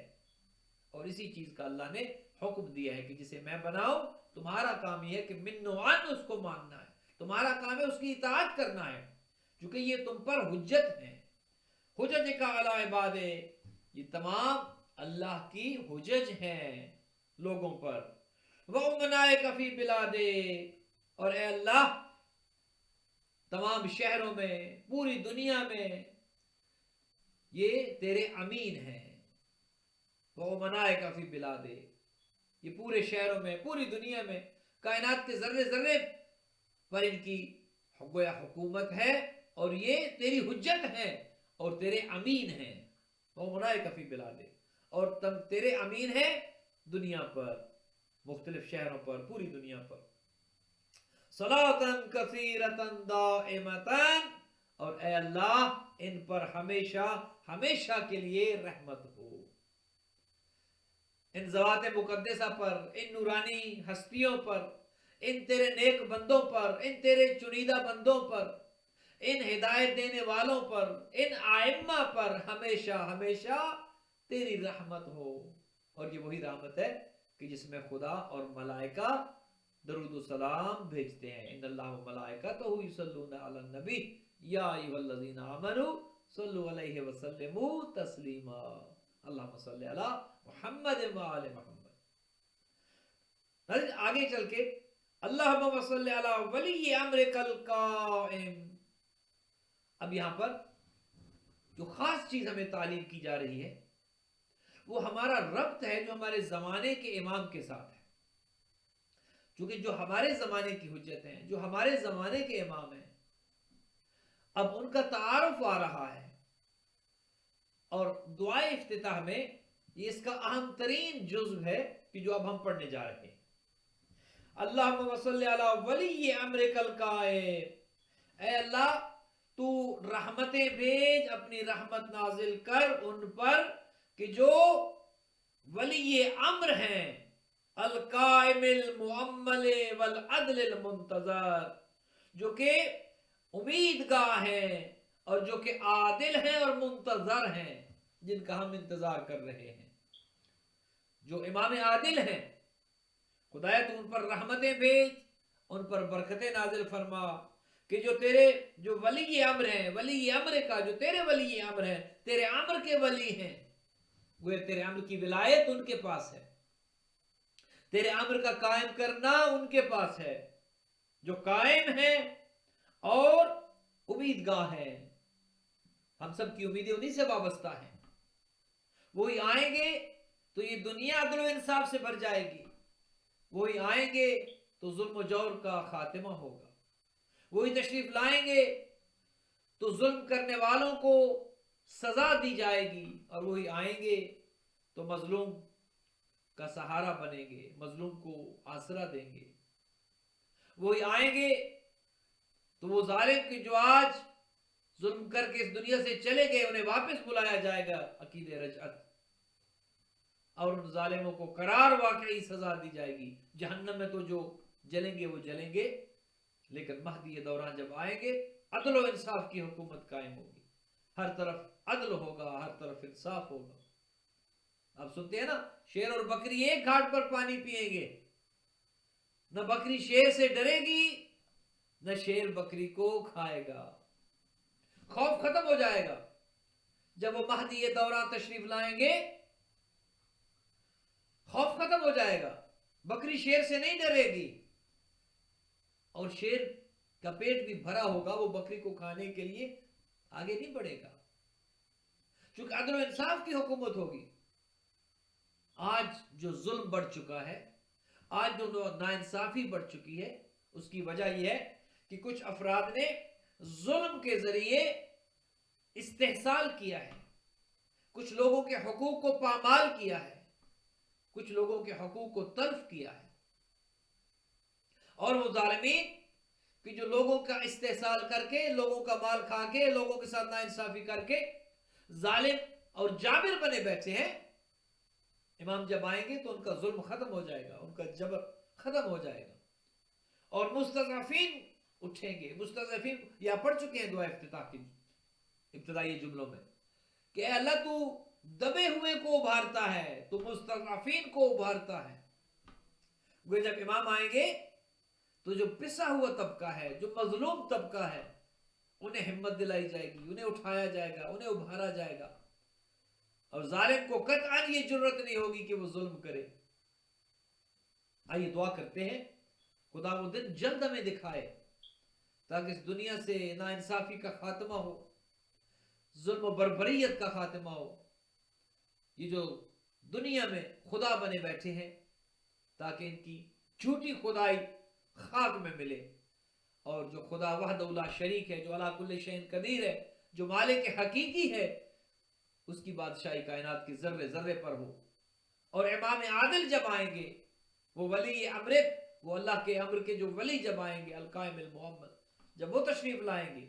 اور اسی چیز کا اللہ نے حکم دیا ہے کہ جسے میں بناؤں تمہارا کام یہ ہے کہ من و عن اس کو ماننا ہے، تمہارا کام ہے اس کی اطاعت کرنا ہے، کیونکہ یہ تم پر حجت ہے، حجج کا علی عباد، یہ تمام اللہ کی حجج ہیں لوگوں پر، وَأُمْنَائِكَ فِي بِلَادِ، اور اے اللہ تمام شہروں میں، پوری دنیا میں یہ تیرے امین ہیں، وَأُمْنَائِكَ فِي بِلَادِ، یہ پورے شہروں میں، پوری دنیا میں، کائنات کے ذرے ذرے پر ان کی گویا حکومت ہے، اور یہ تیری حجت ہے اور تیرے امین ہیں، وَأُمْنَائِكَ فِي بِلَادِ، اور تیرے امین ہیں دنیا پر، مختلف شہروں پر، پوری دنیا پر، صلاۃً کثیرۃً دائمۃً، اور اے اللہ ان پر ہمیشہ ہمیشہ کے لیے رحمت ہو، ان ذوات مقدسہ پر، ان نورانی ہستیوں پر، ان تیرے نیک بندوں پر، ان تیرے چنیدہ بندوں پر، ان ہدایت دینے والوں پر، ان آئمہ پر ہمیشہ ہمیشہ تیری رحمت ہو، اور یہ وہی رحمت ہے کہ جس میں خدا اور ملائکہ درود و سلام بھیجتے ہیں، ان اللہ و ملائکتہ یصلون علی النبی یا ایھا الذین آمنوا صلوا علیہ وسلموا تسلیما، اللہم صلی علی محمد و آل محمد۔ آگے چل کے اللہم صلی علی ولی امرک القائم، اب یہاں پر جو خاص چیز ہمیں تعلیم کی جا رہی ہے وہ ہمارا ربط ہے جو ہمارے زمانے کے امام کے ساتھ ہے، چونکہ جو ہمارے زمانے کی حجت ہیں، جو ہمارے زمانے کے امام ہیں، اب ان کا تعارف آ رہا ہے، اور دعائے افتتاح میں یہ اس کا اہم ترین جزو ہے کہ جو اب ہم پڑھنے جا رہے ہیں، اللہم صلی علی ولی امرک القائم، اے اللہ تو رحمتیں بھیج، اپنی رحمت نازل کر ان پر کہ جو ولی امر ہیں، القائم المؤمل والعدل المنتظر، جو کہ امیدگاہ ہیں اور جو کہ عادل ہیں اور منتظر ہیں، جن کا ہم انتظار کر رہے ہیں، جو امام عادل ہیں، خدایا تو ان پر رحمتیں بھیج، ان پر برکتیں نازل فرما، کہ جو تیرے جو ولی امر ہیں، ولی امر کا جو تیرے ولی امر ہیں، تیرے امر کے ولی ہیں، وہ تیرے امر کی ولایت ان کے پاس ہے، تیرے امر کا قائم کرنا ان کے پاس ہے، جو قائم ہیں اور امیدگاہ ہیں، ہم سب کی امیدیں انہی سے وابستہ ہیں، وہی آئیں گے تو یہ دنیا عدل و انصاف سے بھر جائے گی، وہی آئیں گے تو ظلم و جور کا خاتمہ ہوگا، وہی تشریف لائیں گے تو ظلم کرنے والوں کو سزا دی جائے گی، اور وہی آئیں گے تو مظلوم کا سہارا بنیں گے، مظلوم کو آسرا دیں گے، وہی آئیں گے تو وہ ظالم کی جو آج ظلم کر کے اس دنیا سے چلے گئے انہیں واپس بلایا جائے گا عقید رجعت، اور ان ظالموں کو قرار واقعی سزا دی جائے گی، جہنم میں تو جو جلیں گے وہ جلیں گے، لیکن مہدی دوران جب آئیں گے عدل و انصاف کی حکومت قائم ہوگی، ہر طرف عدل ہوگا، ہر طرف انصاف ہوگا۔ آپ سنتے ہیں نا، شیر اور بکری ایک گھاٹ پر پانی پیئیں گے، نہ بکری شیر سے ڈرے گی نہ شیر بکری کو کھائے گا، خوف ختم ہو جائے گا جب وہ مہدی دوران تشریف لائیں گے، खौफ खत्म हो जाएगा, बकरी शेर से नहीं डरेगी, और शेर का पेट भी भरा होगा, वो बकरी को खाने के लिए आगे नहीं बढ़ेगा, क्योंकि अदल और इंसाफ की हुकूमत होगी। आज जो जुल्म बढ़ चुका है, आज जो नाइंसाफी बढ़ चुकी है, उसकी वजह यह है कि कुछ अफराद ने जुल्म के जरिए इस्तेहसाल किया है, कुछ लोगों के हकूक को पामाल किया है, कुछ लोगों के हकूक को तल्फ किया है। और वो जालिमीन कि जो लोगों का इस्तेहसाल करके, लोगों का माल खा के, लोगों के साथ नाइंसाफी करके जालिम और जाबिर बने बैठे हैं, इमाम जब आएंगे तो उनका जुल्म खत्म हो जाएगा, उनका जबर खत्म हो जाएगा, और मुस्तज़अफ़ीन उठेंगे। मुस्तज़अफ़ीन या पढ़ चुके हैं दुआ इफ्तिताह की इब्तिदाई जुमलों में कि अल्लाह तू दबे हुए को उभारता है, तो मुस्तज़अफ़ीन को उभारता है। वो जब इमाम आएंगे तो जो पिसा हुआ तबका है, जो मजलूम तबका है, उन्हें हिम्मत दिलाई जाएगी, उन्हें उठाया जाएगा, उन्हें उभारा जाएगा, और जालिम को कतअन ये जुर्रत नहीं होगी कि वो जुल्म करे। आइए दुआ करते हैं खुदा वो दिन जल्द हमें दिखाए, ताकि इस दुनिया से नाइंसाफी का खात्मा हो, जुल्म और बर्बरियत का खात्मा हो। ये जो दुनिया में खुदा बने बैठे हैं, ताकि इनकी झूठी खुदाई खाक में मिले, और जो खुदा वहदहुल्ला शरीक है, जो अला कुल्ली शैइन कदीर है, जो मालिक हकीकी है, उसकी बादशाही कायनात की जर्रे जर्रे पर हो। और इमाम आदिल जब आएंगे, वो वली अमृत, वो अल्लाह के अम्र के जो वली जब आएंगे, अल-काइमुल मुहम्मद, जब वो तशरीफ लाएंगे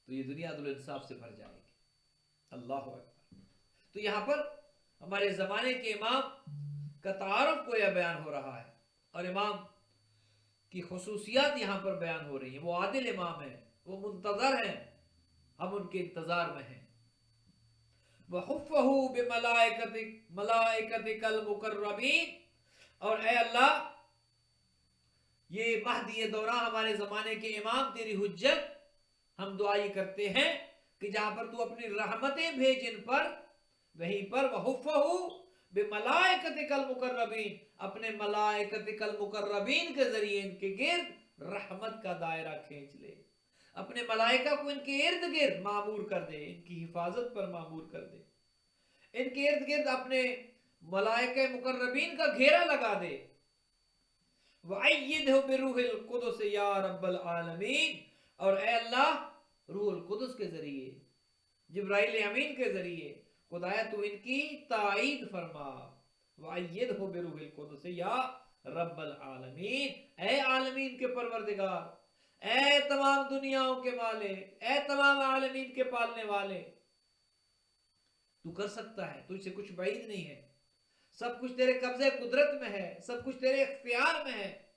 तो ये दुनिया अदल इंसाफ से भर जाएगी। अल्लाह अकबर। तो यहां पर हमारे जमाने के इमाम का तारुफ को यह बयान हो रहा है, और इमाम की खुसूसियात यहां पर बयान हो रही है। वो आदिल इमाम है, वो मुंतजर हैं, हम उनके इंतजार में हैं। वहुफ़्फ़हु बिमलाइकतिकल मुकर्रबीन, और ऐ अल्लाह ये महदी दौरा हमारे जमाने के इमाम, तेरी हुज्जत, हम दुआ ये करते हैं कि जहां पर तू अपनी रहमतें भेज इन पर, वहीं पर वहुफ़्फ़हु बिमलाइकतिकल मुकर्रबीन, अपने मलाइकतिकल मुकर्रबीन के जरिए इनके गिर्द रहमत का दायरा खींच ले, अपने मलाइका को इनके इर्द गिर्द मामूर कर दे, इनकी हिफाजत पर मामूर कर दे, इनके इर्द गिर्द अपने मलाइका मुकर्रबीन का घेरा लगा दे। वअय्यिदहु बिरूहिल कुदस या रब्बल आलमीन, और ऐ अल्लाह रूहुल कुदस के जरिए, जिब्राइल अमीन के जरिए खुदाया तू इनकी ताईद फरमा। वअय्यिदहु बिरूहिल कुदस या रब्बल आलमीन, ऐ आलमीन के परवरदिगार, ऐ तमाम दुनियाओं के मालिक, ऐ तमाम आलमीन के पालने वाले, तू कर सकता है, तुझसे कुछ बाईद नहीं है, सब कुछ तेरे कब्जे कुदरत में है, सब कुछ तेरे इख्तियार में है।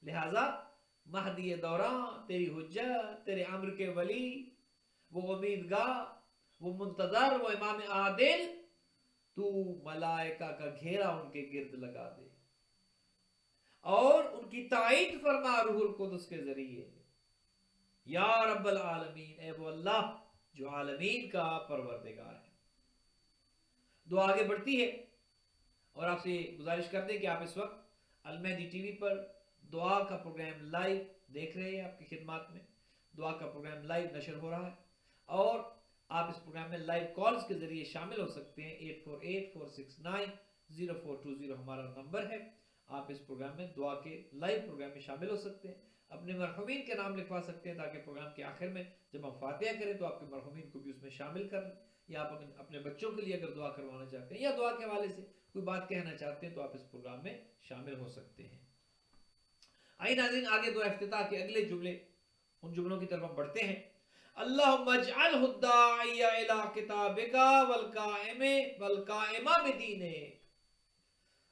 लिहाजा महदी दौरा, तेरी हुज्जत, तेरे अम्र के वली, वो उम्मीदगाह, वो मुंतजर, वो इमाम आदिल, तू मलाइका का घेरा उनके गिर्द लगा दे, और उनकी ताईद फरमा रूहुल कुदस के जरिए, या रब्बल आलमीन, ऐ वो अल्लाह जो आलमीन का परवरदिगार है। दुआ आगे बढ़ती है, और आपसे गुजारिश कर दें कि आप इस वक्त अल मेहदी टीवी पर दुआ का प्रोग्राम लाइव देख रहे हैं। आपकी खिदमत में दुआ का प्रोग्राम लाइव नशर हो रहा है, और आप इस प्रोग्राम में लाइव कॉल्स के जरिए शामिल हो सकते हैं। 8484690420 हमारा नंबर है। आप इस प्रोग्राम में दुआ के लाइव प्रोग्राम में शामिल हो सकते हैं, अपने मरहुमीन के नाम लिखवा सकते हैं, ताकि प्रोग्राम के आखिर में जब हम फातिहा करें तो आपके मरहुमीन को भी उसमें शामिल कर लें। या आप अपने बच्चों के लिए अगर दुआ करवाना चाहते हैं, या दुआ के हवाले से कोई बात कहना चाहते हैं, तो आप इस प्रोग्राम में शामिल हो सकते हैं। आइए नाज़रीन, आगे दुआ इफ्तिताह के अगले जुमले, उन जुमलों की तरफ हम बढ़ते हैं। अल्लाहुम्मा इजअलहु दाइया इला किताबिका वल काइमा बिदीनिक।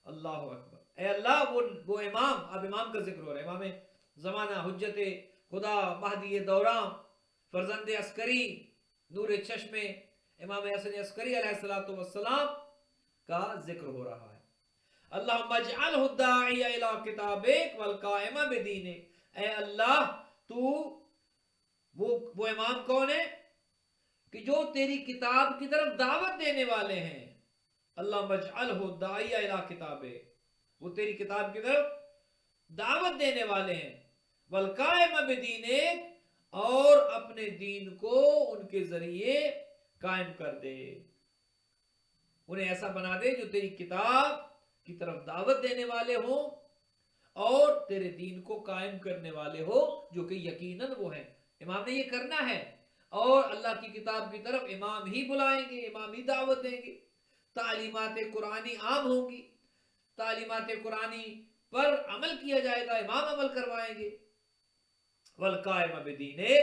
अल्लाहु अकबर। ऐ अल्लाह, वो इमाम, अब इमाम का जिक्र हो रहा है, इमाम ज़माना, हुज्जत खुदा, महदी दौरा, फरजंद अस्करी, नूर चश्मे, इमाम हसन अस्करी अलैहिस्सलातु वस्सलाम का जिक्र हो रहा है। अल्लाहुम्मा इजअलहु दाइया इला किताबिक वल काइमा बिदीनिक। ऐ अल्लाह, तू वो इमाम कौन है कि जो तेरी किताब की तरफ दावत देने वाले हैं, अल्लाह मजअलहु दाइया इला किताबे, वो तेरी किताब की तरफ दावत देने वाले हैं, वल कायम बिदीनिक, और अपने दीन को उनके जरिए कायम कर दे, उन्हें ऐसा बना दे जो तेरी किताब की तरफ दावत देने वाले हो और तेरे दीन को कायम करने वाले हो, जो कि यकीनन वो है। इमाम ने ये करना है और अल्लाह की किताब की तरफ इमाम ही बुलाएंगे, इमाम ही दावत देंगे, तालीमात कुरानी आम होंगी, तालीमात कुरानी पर अमल किया जाएगा, इमाम अमल करवाएंगे। वल कायम बिदीने,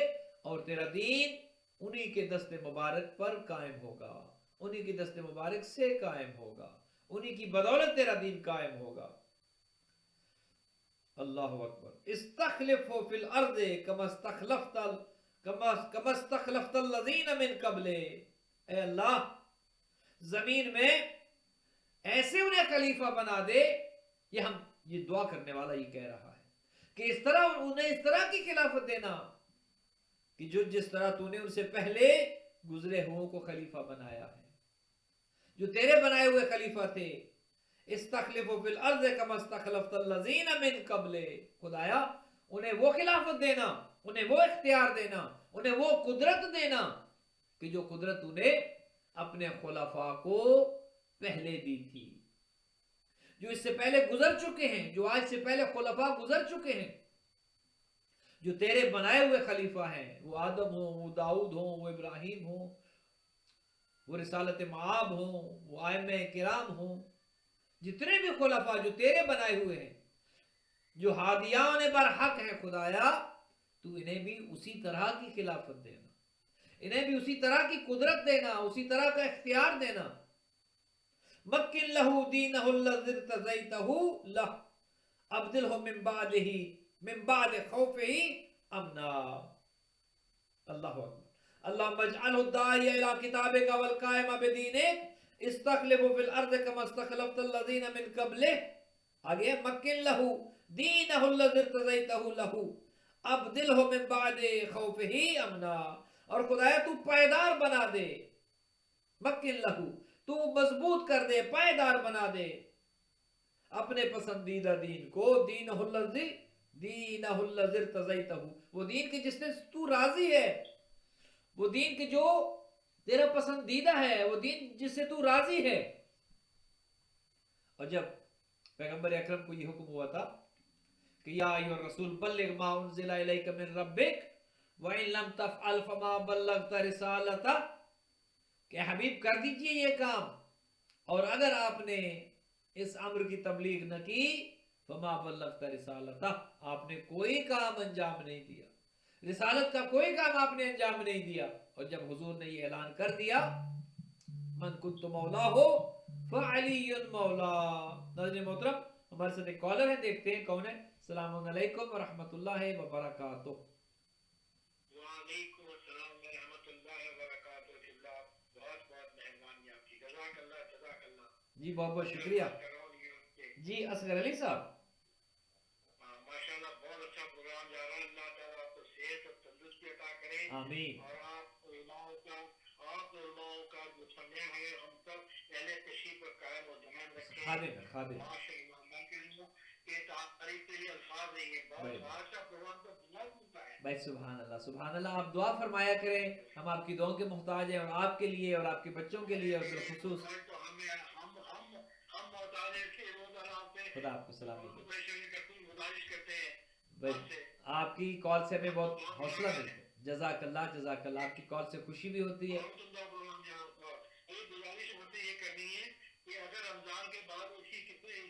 और तेरा दीन उन्हीं के दस्ते मुबारक पर कायम होगा, उन्हीं की दस्ते मुबारक से कायम होगा, उन्हीं की बदौलत तेरा दीन कायम होगा। अल्लाहु अकबर। इस्तखलिफु फिल अर्दे कमस्तखलफ्तल लज़ीना मिन क़ब्ले, ऐ अल्लाह जमीन में ऐसे उन्हें खलीफा बना दे, ये दुआ करने वाला ये कह रहा है कि इस तरह उन्हें इस तरह की खिलाफत देना कि जो जिस तरह तूने उनसे पहले गुजरे हुओं को खलीफा बनाया है, जो तेरे बनाए हुए खलीफा थे। इस्तखलिफु फिल अर्ज़ कमा इस्तखलफ्तल लज़ीना मिन क़ब्ले, खुदाया उन्हें वो खिलाफत देना, उन्हें वो इख्तियार देना, उन्हें वो कुदरत देना कि जो कुदरत तूने अपने खुलफा को पहले दी थी, जो इससे पहले गुजर चुके हैं, जो आज से पहले खुलफा गुजर चुके हैं, जो तेरे बनाए हुए खलीफा हैं, वो आदम हो, वो दाऊद हो, वो इब्राहिम हो, वो रिसालत माब हो, वो आइम्मा किराम हो, जितने भी खुलफा जो तेरे बनाए हुए हैं, जो हादियान बरहक हैं, खुदाया तू इन्हें भी उसी तरह की खिलाफत देना, इन्हें भी उसी तरह की कुदरत देना, उसी तरह का इख्तियार देना। मक्किन लहू दीनहु लज़ी इर्तज़ैतहु लह, अब्दिलहु मिन बाद खौफिही अमना। अल्लाहु अकबर। अल्लाह मजअलहु दाइया इला किताबिका वल कायम बिदीनिक, इस्तखलिफु फिल अर्ज़ कमा इस्तखलफ्तल लज़ीना मिन क़ब्ले। आगे मक्किन लहू दीनहु लज़ी इर्तज़ैतहु लहू, अब्दिलहु मिन बाद खौफिही अमना, और खुदाया तू पायदार बना दे, मक्किन लहू तू मजबूत कर दे, पायदार बना दे अपने पसंदीदा दीन को, दीनहुल लज़ी इर्तज़ैतहु, वो दीन के जिससे तू राजी है, वो दीन के जो तेरा पसंदीदा है, वो दीन जिससे तू राजी है। और जब पैगंबर अकरम को ये हुक्म हुआ था कि या अय्युहर रसूल बल्लिग मा उनज़िला इलैका मिन रब्बिक व इन लम तफ़अल फमा बल्लगता रिसालता, कि हबीब कर दीजिए ये काम, और अगर आपने इस अम्र की तबलीग न की फमा बल्लगता रिसालता, आपने कोई काम अंजाम नहीं दिया, रिसालत का कोई काम आपने अंजाम नहीं दिया। और जब हुजूर ने ये ऐलान कर दिया मन कुन्तु मौला हो फ़अलियुन मौला। नाज़रीन मोहतरम, हमारे साथ एक कॉलर है, देखते हैं कौन है। अस्सलामु अलैकुम व रहमतुल्लाहि व बरकातुहू। वालेकुम अस्सलाम व रहमतुल्लाहि व बरकातुहू। बहुत बहुत मेहरबानी आपकी, जज़ाकल्लाह जज़ाकल्लाह। जी बहुत बहुत शुक्रिया जी। असगर अली साहब, माशाल्लाह बहुत अच्छा प्रोग्राम जा रहा है। अल्लाह ताला आपको सेहत और तंदुरुस्ती अता करे, आमीन। और आप उलमाओं का जो समय है हम सब पहले तशरीफ पर कायम और दयान रखें। खादिम माशाल्लाह, मैं कहूँ कि तारीफ के लिए अल्फाज नहीं है, बहुत अच्छा प्रोग्राम तो बहुत मिलता है भाई। सुभान अल्लाह सुभान अल्लाह। आप दुआ फरमाया करें, हम आपकी दुआओं के मोहताज हैं, और आपके लिए और आपके बच्चों के लिए, और बिलखुसूस तो हम मोहताज हैं कि रोज़ाना आपसे खुदा आपको सलामत उनको परेशानी करते हैं, गुजारिश करते हैं भाई। आपसे। आपकी कॉल से हमें बहुत हौसला मिलता है। जज़ाकल्लाह जज़ाकल्लाह। आपकी कॉल से खुशी भी होती है। एक गुजारिश होती ये करनी है कि अगर रमजान के बाद इसी सिलसिले में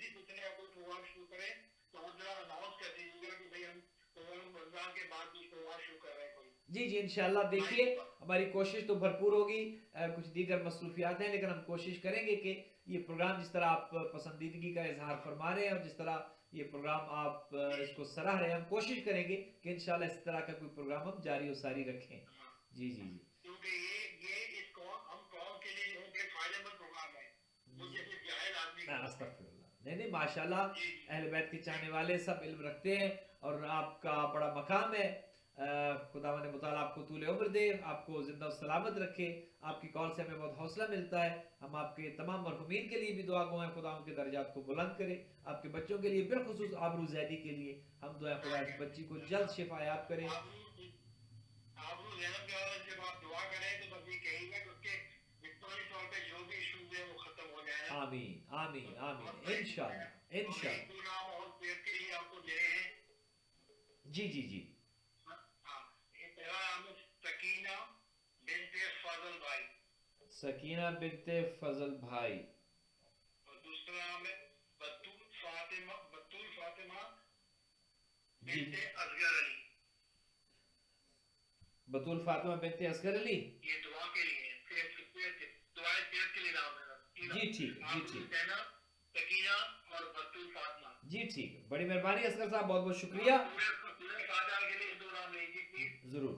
कोई प्रोग्राम शुरू करें तो वो जरा अनाउंस कर दीजिएगा कि भाई हम रमजान के बाद भी प्रोग्राम शुरू कर रहे हैं कोई। जी जी इंशाल्लाह। देखिए हमारी कोशिश तो भरपूर होगी, कुछ दीगर मसरूफियात हैं, लेकिन हम कोशिश करेंगे कि ये प्रोग्राम जिस तरह आप पसंदीदगी का इजहार फरमा रहे हैं और जिस तरह ये प्रोग्राम आप इसको सराह रहे हैं, हम कोशिश करेंगे कि इंशाल्लाह इस तरह का कोई प्रोग्राम हम जारी और सारी रखें। जी जी जी। क्योंकि ये इस कौम के लिए उनके फायदेमंद प्रोग्राम है, मुझे जाहिल आदमी नहीं नहीं माशाल्लाह, अहले बैत के चाहने वाले सब इल्म रखते हैं और आपका बड़ा मकाम है। खुदावंद मुताला आपको तूले उम्र दे, आपको जिंदा और सलामत रखे। आपकी कॉल से हमें बहुत हौसला मिलता है। हम आपके तमाम मरहुमीन के लिए भी दुआ गो हैं, खुदा उनके दर्जात को बुलंद करे। आपके बच्चों के लिए बिलखुसूस आबरू जैदी के लिए हम दुआ खुदा इस बच्ची को जल्द शिफा याब करे। आबरू जैनब के बारे में जब आप दुआ करें तो बस ये कहिएगा कि उसके जिस्मानी तौर पे जो भी इश्यूज है वो खत्म हो जाए। आमीन आमीन आमीन, इंशाअल्लाह इंशाअल्लाह। एक दो नाम और पेड़ के लिए आपको दे रहे हैं। जी जी जी। हाँ, ये पहला नाम है सकीना बिनते फजल भाई, सकीना बिनते फजल भाई। और दूसरा नाम है बतूल फातिमा जी, बिनते असगर अली। बतूल फातिमा बिनते असगर अली। ये दुआ के लिए है, दुआएं सेहत के लिए नाम है। जी ठीक जी ठीक सकीना और बतूल फातिमा। जी ठीक, बड़ी मेहरबानी असगर साहब, बहुत बहुत शुक्रिया। पूरे फातिहा के लिए दो नाम लेंगे प्लीज। जरूर।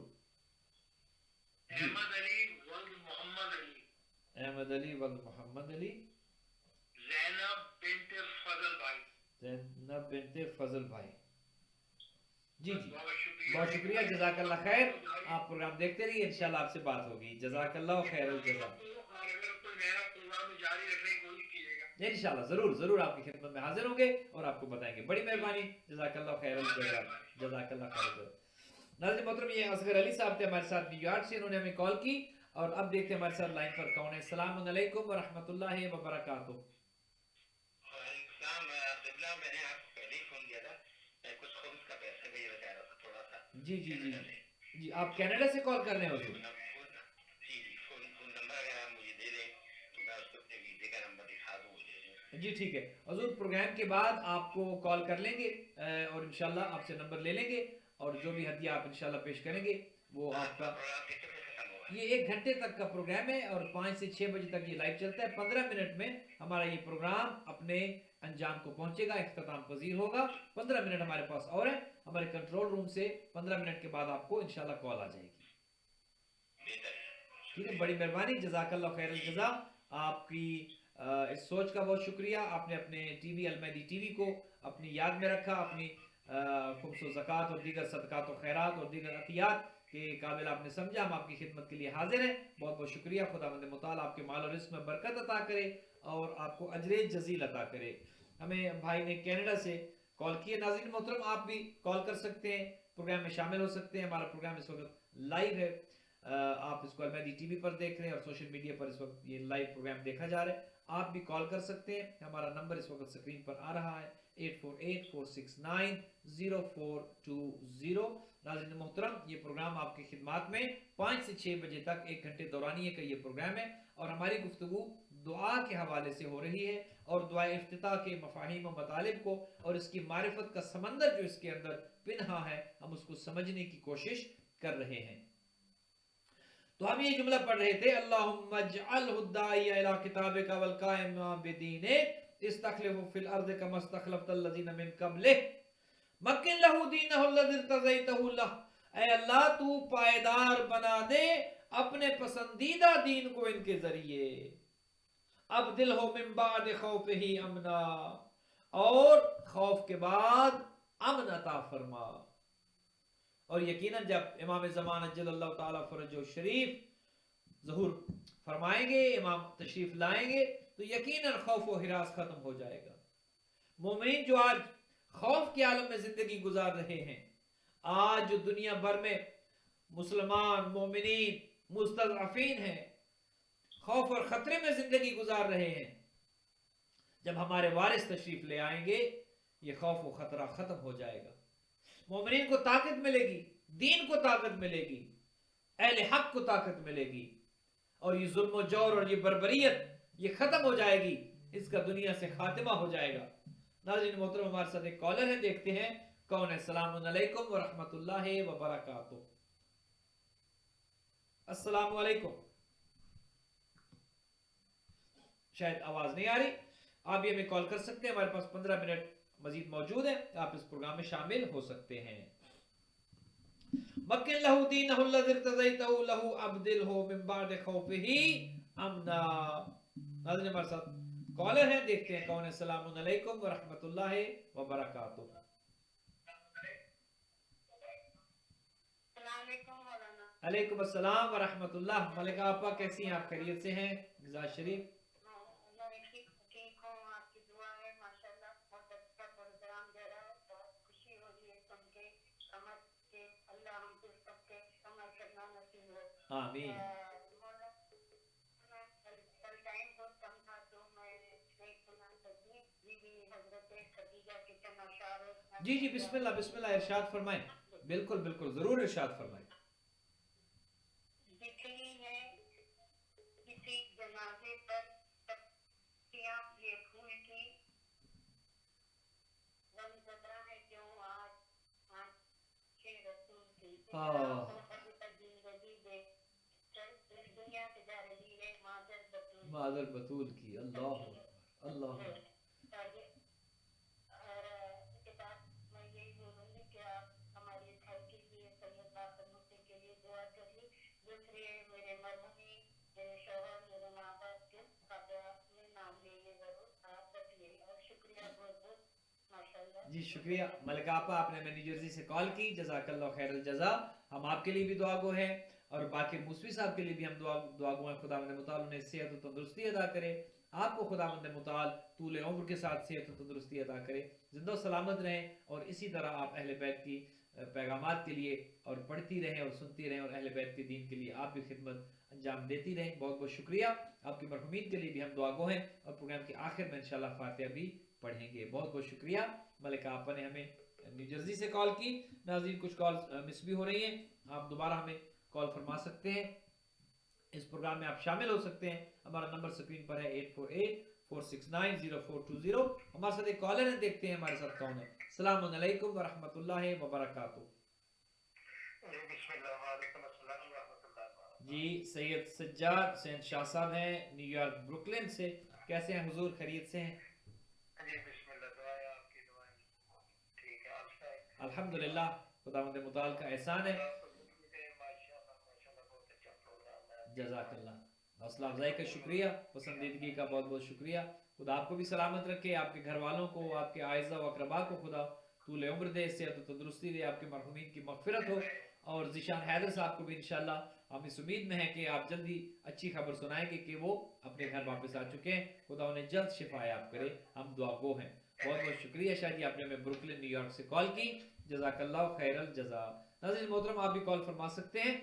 अहमद अली वल्द मोहम्मद अली, अहमद अली वल्द मोहम्मद अली, ज़ैनब बिनते फजल भाई। ज़ैनब बिनते फजल भाई। जी जी, बहुत शुक्रिया, जज़ाकल्लाह खैर। आप प्रोग्राम देखते रहिए, इंशाल्लाह आपसे बात होगी। जज़ाकल्लाह खैरुल जज़ा। इंशाल्लाह जरूर जरूर आपकी खिदमत में हाजिर होंगे और आपको बताएंगे। बड़ी मेहरबानी, जज़ाकल्लाह खैरुल जज़ा, जज़ाकल्लाह खैरुल जज़ा। नाज़रीन मोहतरम, ये असगर अली साहब थे हमारे साथ न्यूयॉर्क से, इन्होंने हमें कॉल की। और अब देखते हैं हमारे साथ लाइन पर कौन है। अस्सलाम वालेकुम व रहमतुल्लाहि व बरकातुहू। मैंने आपको पहले ही फोन किया था, मैं कुछ खुम्स का पैसा भेज रहा था थोड़ा सा। जी जी जी जी, आप कनाडा से कॉल कर रहे हैं हुजूर? जी जी, फोन नंबर अगर आप मुझे दे दें तो मैं उसको अपने वीजे का नंबर दिखा दूँ मुझे। जी ठीक है हुजूर, प्रोग्राम के बाद आपको कॉल कर लेंगे और इंशाल्लाह आपसे नंबर ले लेंगे और जो भी हदिया आप इंशाल्लाह पेश करेंगे वो आपका। ये 1 घंटे तक का प्रोग्राम है और 5 से 6 बजे तक ये लाइव चलता है। 15 मिनट में हमारा ये प्रोग्राम अपने अंजाम को पहुंचेगा, इख्तिताम पजीर होगा। 15 मिनट हमारे पास और है। हमारे कंट्रोल रूम से 15 मिनट के बाद आपको इंशाल्लाह कॉल आ जाएगी। ठीक है, बड़ी मेहरबानी, जज़ाकल्लाह खैरुल जज़ा। आपकी इस सोच का बहुत शुक्रिया। आपने अपने टीवी अलमैदी टीवी को अपनी याद में रखा, अपनी खुम्स ज़कात और दीगर सदकात और खैरात और दीगर अतियात के काबिल आपने समझा। हम आपकी खिदमत के लिए हाजिर हैं। बहुत बहुत शुक्रिया। खुदावंद मुताला आपके माल और रिस्क में बरकत अता करे और आपको अजरे जजील अता करे। हमें भाई ने कनाडा से कॉल किए। नाज़रीन मोहतरम, आप भी कॉल कर सकते हैं, प्रोग्राम में शामिल हो सकते हैं। हमारा प्रोग्राम इस वक्त लाइव है, आप इसको अलमैदी टीवी पर देख रहे हैं और सोशल मीडिया पर इस वक्त ये लाइव प्रोग्राम देखा जा रहा है। आप भी कॉल कर सकते हैं। हमारा नंबर इस वक्त स्क्रीन पर आ रहा है 8484690420। नाज़रीन मोहतरम, ये प्रोग्राम आपकी खिदमत में 5 से 6 बजे तक 1 घंटे दौरानिए का ये प्रोग्राम है और हमारी गुफ्तगू दुआ के हवाले से हो रही है और दुआ इफ्तिताह के मफाहिम व मतालिब को और इसकी मारिफत का समंदर जो इसके अंदर पिन्हा है, हम उसको समझने की कोशिश कर रहे हैं। तो हम ये जुमला पढ़ रहे थे, अल्लाहुम्मा जअलहु दाइया इला किताबिका वल काइमा बिदीनिक इस्तखलिफु फिल अर्दि कमा इस्तखलफतल लज़ीना मिन क़ब्लिह मक्किन लहु दीनहु लज़ी इर्तज़ैतहु लह। ऐ अल्लाह, तू पायदार बना दे अपने पसंदीदा दीन को इनके जरिए। अब दिल हो मिन बाद खौफिही अमना, और खौफ के बाद अमन अता फरमा। और यकीनन जब इमाम ज़मान अज्जलल्लाहु ताला फरजहु शरीफ ज़हूर फरमाएंगे, इमाम तशरीफ लाएंगे, तो यकीनन खौफ व हिरास खत्म हो जाएगा। मोमिन जो आज खौफ के आलम में जिंदगी गुजार रहे हैं, आज जो दुनिया भर में मुसलमान मोमिनीन मुस्तज़अफ़ीन हैं, खौफ और खतरे में जिंदगी गुजार रहे हैं, जब हमारे वारिस तशरीफ ले आएंगे ये खौफ व खतरा खत्म हो जाएगा। मोमिनीन को ताकत मिलेगी, दीन को ताकत मिलेगी, अहले हक को ताकत मिलेगी और ये जुल्म व जौर और ये बर्बरियत ये खत्म हो जाएगी, इसका दुनिया से खातिमा हो जाएगा। नाज़रीन मोहतरम, हमारे साथ एक कॉलर है, देखते हैं कौन है। अस्सलाम वालेकुम व रहमतुल्लाहि व बरकातुहू। अस्सलाम वालेकुम। शायद आवाज नहीं आ रही। आप भी हमें कॉल कर सकते हैं, हमारे पास 15 मिनट मजीद मौजूद है, आप इस प्रोग्राम में शामिल हो सकते हैं। मक्किन लहु दीनहु लज़ी इर्तज़ैतहु लहु अब्दिलहु मिन बाद खौफिही अमना। नाज़रीन हमारे साथ कॉलर है, देखते हैं कौन है। अस्सलाम वालेकुम व रहमतुल्लाहि व बरकातुहू। علیکم السلام ورحمۃ اللہ۔ ملکہ آپا کیسی ہیں آپ؟ خیریت سے ہیں؟ مزاج شریف؟ میں ٹھیک ہوں، آپ کی دعا ہے ماشاءاللہ، بہت اچھا پروگرام دے رہا ہے، بہت خوشی ہو رہی ہے سن کے، سمجھ کے اللہ ہم کو سب کے عمل کرنا نصیب ہو۔ آمین۔ کل ٹائم بہت کم تھا تو میں نہیں سنا سکی، بی بی حضرت خدیجہ کے چند اشعار جی جی بسم اللہ ارشاد فرمائیں۔ بالکل بالکل ضرور ارشاد فرمائیں۔ بکھری ہے کسی جنازے پر پتیاں یہ پھول کی، غم زدہ ہے کیوں آج آنکھیں رسول کی، زندگی دے چل اس دنیا سے جا رہی ہے مادر بطول کی۔ اللہ اللہ۔ اور اس کے بعد میں یہی بولوں گی کہ آپ ہمارے گھر کے لیے سید باقر مسلم کے لیے دعا کر لی، دوسرے میرے مرحومی میرے شوہر میرے ماں باپ کے خاطر میں نام لیے ضرور آپ رکھیے، اور شکریہ بہت بہت ماشاءاللہ۔ جی شکریہ ملکہ آپا، آپ نے نیو جرسی سے کال کی، جزاک اللہ خیر الجزا۔ ہم آپ کے لیے بھی دعا گو ہیں، اور باقی موسوی صاحب کے لیے بھی ہم دعا گو ہیں، خداوند متعال انہیں صحت و تندرستی عطا کرے، آپ کو خداوند متعال طول عمر کے ساتھ صحت و تندرستی عطا کرے، زندہ و سلامت رہیں، اور اسی طرح آپ اہل بیت کی پیغامات کے لیے اور پڑھتی رہیں اور سنتی رہیں، اور اہل بیت کے دین کے لیے آپ بھی خدمت انجام دیتی رہیں۔ بہت بہت شکریہ۔ آپ کی مرحومین کے لیے بھی ہم دعا گو ہیں، اور پروگرام کے آخر میں انشاءاللہ فاتحہ بھی پڑھیں گے۔ بہت بہت شکریہ۔ ملکہ آپا نے ہمیں نیو جرسی سے کال کی۔ ناظرین کچھ کال مس بھی ہو رہی ہیں، آپ دوبارہ ہمیں کال فرما سکتے ہیں، اس پروگرام میں آپ شامل ہو سکتے ہیں۔ ہمارا نمبر سکرین پر ہے 8484690420۔ ہمارے ساتھ ایک کالر ہیں، دیکھتے ہیں ہمارے ساتھ کون ہے۔ السلام علیکم ورحمۃ اللہ وبرکاتہ۔ بسم اللہ، وعلیکم السلام ورحمۃ اللہ وبرکاتہ۔ جی سید سجاد حسین شاہ صاحب ہیں نیو یارک بروکلن سے، کیسے ہیں حضور؟ خیریت سے ہیں؟ جی بسم اللہ، دعائیں آپ کی دعائیں ٹھیک ہے، آپ سے الحمدللہ، خداوند متعال کا احسان ہے۔ جزاک اللہ، حوصلہ افزائی کا شکریہ، پسندیدگی کا بہت بہت شکریہ۔ خدا آپ کو بھی سلامت رکھے، آپ کے گھر والوں کو، آپ کے اعزہ و اقربا کو خدا طول عمر دے، صحت و تندرستی دے، آپ کے مرحومین کی مغفرت ہو، اور ذیشان حیدر صاحب کو بھی انشاءاللہ ہم اس امید میں ہیں کہ آپ جلدی اچھی خبر سنائیں گے کہ وہ اپنے گھر واپس آ چکے ہیں، خدا انہیں جلد شفا یاب کرے، ہم دعا گو ہیں۔ بہت بہت شکریہ شاہ جی، آپ نے ہمیں بروکلن نیو یارک سے کال کی، جزاک اللہ خیر الجزا۔ ناظرین محترم، آپ بھی کال فرما سکتے ہیں،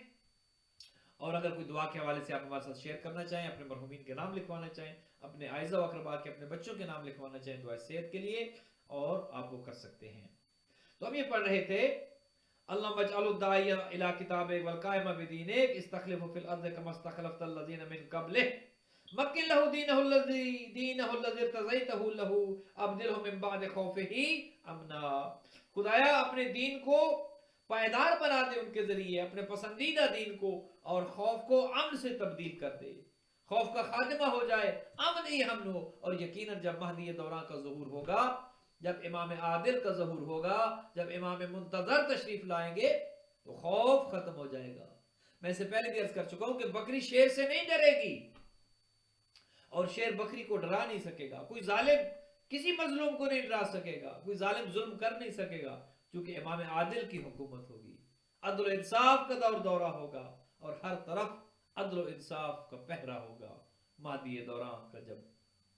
اور اگر کوئی دعا کے حوالے سے آپ ہمارے ساتھ شیئر کرنا چاہیں، اپنے مرحومین کے نام لکھوانا چاہیں، اپنے اعزہ و اقربا کے، اپنے بچوں کے نام لکھوانا چاہیں دعائے صحت کے لیے، اور آپ وہ کر سکتے ہیں۔ تو ہم یہ پڑھ رہے تھے، اللہم اجعل الداعی الی کتابک والقائم بدینک استخلف فی الارض کما استخلفت الذین من قبلہ مکن لہ دینہ الذی ارتضیتہ لہ ابدلہ من بعد خوفہ امنا۔ خدایا اپنے دین کو پائیدار بنا دے ان کے ذریعے، اپنے پسندیدہ دین کو، اور خوف کو امن سے تبدیل کر دے، خوف کا خاتمہ ہو جائے، امن ہی امن ہو۔ اور یقیناً جب مہدی دوران کا ظہور ہوگا، جب امام عادل کا ظہور ہوگا، جب امام منتظر تشریف لائیں گے، تو خوف ختم ہو جائے گا۔ میں اسے پہلے بھی عرض کر چکا ہوں کہ بکری شیر سے نہیں ڈرے گی، اور شیر بکری کو ڈرا نہیں سکے گا، کوئی ظالم کسی مظلوم کو نہیں ڈرا سکے گا، کوئی ظالم ظلم کر نہیں سکے گا، کیونکہ امام عادل کی حکومت ہوگی، عدل و انصاف کا دورہ ہوگا، اور ہر طرف عدل و انصاف کا پہرا ہوگا۔ مہدی دوران کا جب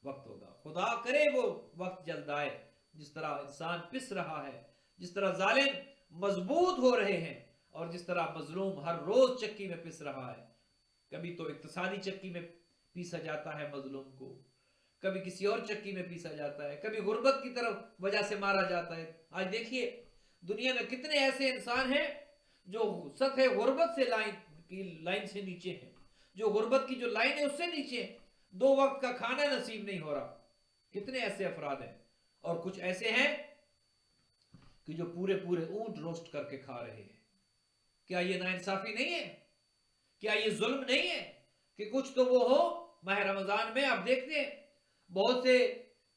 وقت ہوگا، خدا کرے وہ وقت جلد آئے، جس طرح انسان پس رہا ہے، جس طرح ظالم مضبوط ہو رہے ہیں، اور جس طرح مظلوم ہر روز چکی میں پس رہا ہے۔ کبھی تو اقتصادی چکی میں پیسا جاتا ہے مظلوم کو، کبھی کسی اور چکی میں پیسا جاتا ہے، کبھی غربت کی طرف وجہ سے مارا جاتا ہے۔ آج دیکھیے دنیا میں کتنے ایسے انسان ہیں جو سطح غربت سے لائن سے نیچے ہیں، جو غربت کی جو لائن ہے اس سے نیچے ہیں، 2 وقت کا کھانا نصیب نہیں ہو رہا۔ کتنے ایسے افراد ہیں، اور کچھ ایسے ہیں کہ جو پورے اونٹ روسٹ کر کے کھا رہے ہیں۔ کیا یہ ناانصافی نہیں ہے؟ کیا یہ ظلم نہیں ہے کہ کچھ تو وہ ہو ماہ رمضان میں؟ آپ دیکھتے ہیں بہت سے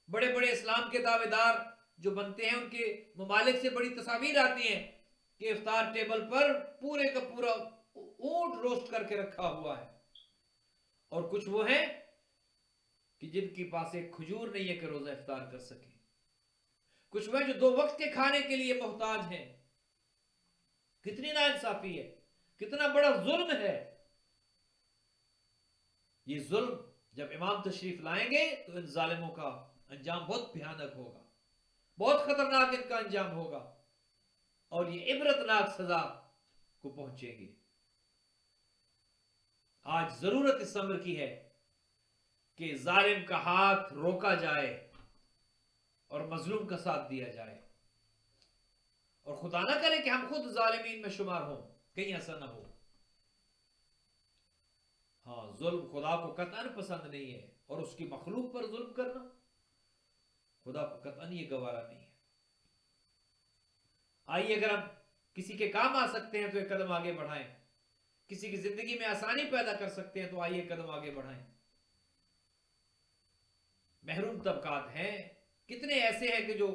بڑے بڑے اسلام کے دعوے دار جو بنتے ہیں، ان کے ممالک سے بڑی تصاویر آتی ہیں کہ افطار ٹیبل پر پورے کا پورا اونٹ روسٹ کر کے رکھا ہوا ہے، اور کچھ وہ ہیں کہ جن کے پاس ایک کھجور نہیں ہے کہ روزہ افطار کر سکے، کچھ وہ ہیں جو 2 وقت کے کھانے کے لیے محتاج ہیں۔ کتنی ناانصافی ہے! कितना बड़ा जुल्म है। ये जुल्म जब इमाम तशरीफ लाएंगे तो इन जालिमों का अंजाम बहुत भयानक होगा, बहुत खतरनाक इनका अंजाम होगा, और ये इबरतनाक सजा को पहुंचेंगे। आज जरूरत इस अमर की है कि जालिम का हाथ रोका जाए और मजलूम का साथ दिया जाए, और खुदा ना करे कि हम खुद जालिमीन में शुमार हों, कहीं ऐसा ना हो। हाँ, जुल्म खुदा को कतन पसंद नहीं है, और उसकी मखलूक पर जुल्म करना खुदा को कतन ये गवारा नहीं है। आइए, अगर हम किसी के काम आ सकते हैं तो एक कदम आगे बढ़ाएं, किसी की जिंदगी में आसानी पैदा कर सकते हैं तो आइए कदम आगे बढ़ाएं। महरूम तबकात हैं, कितने ऐसे हैं कि जो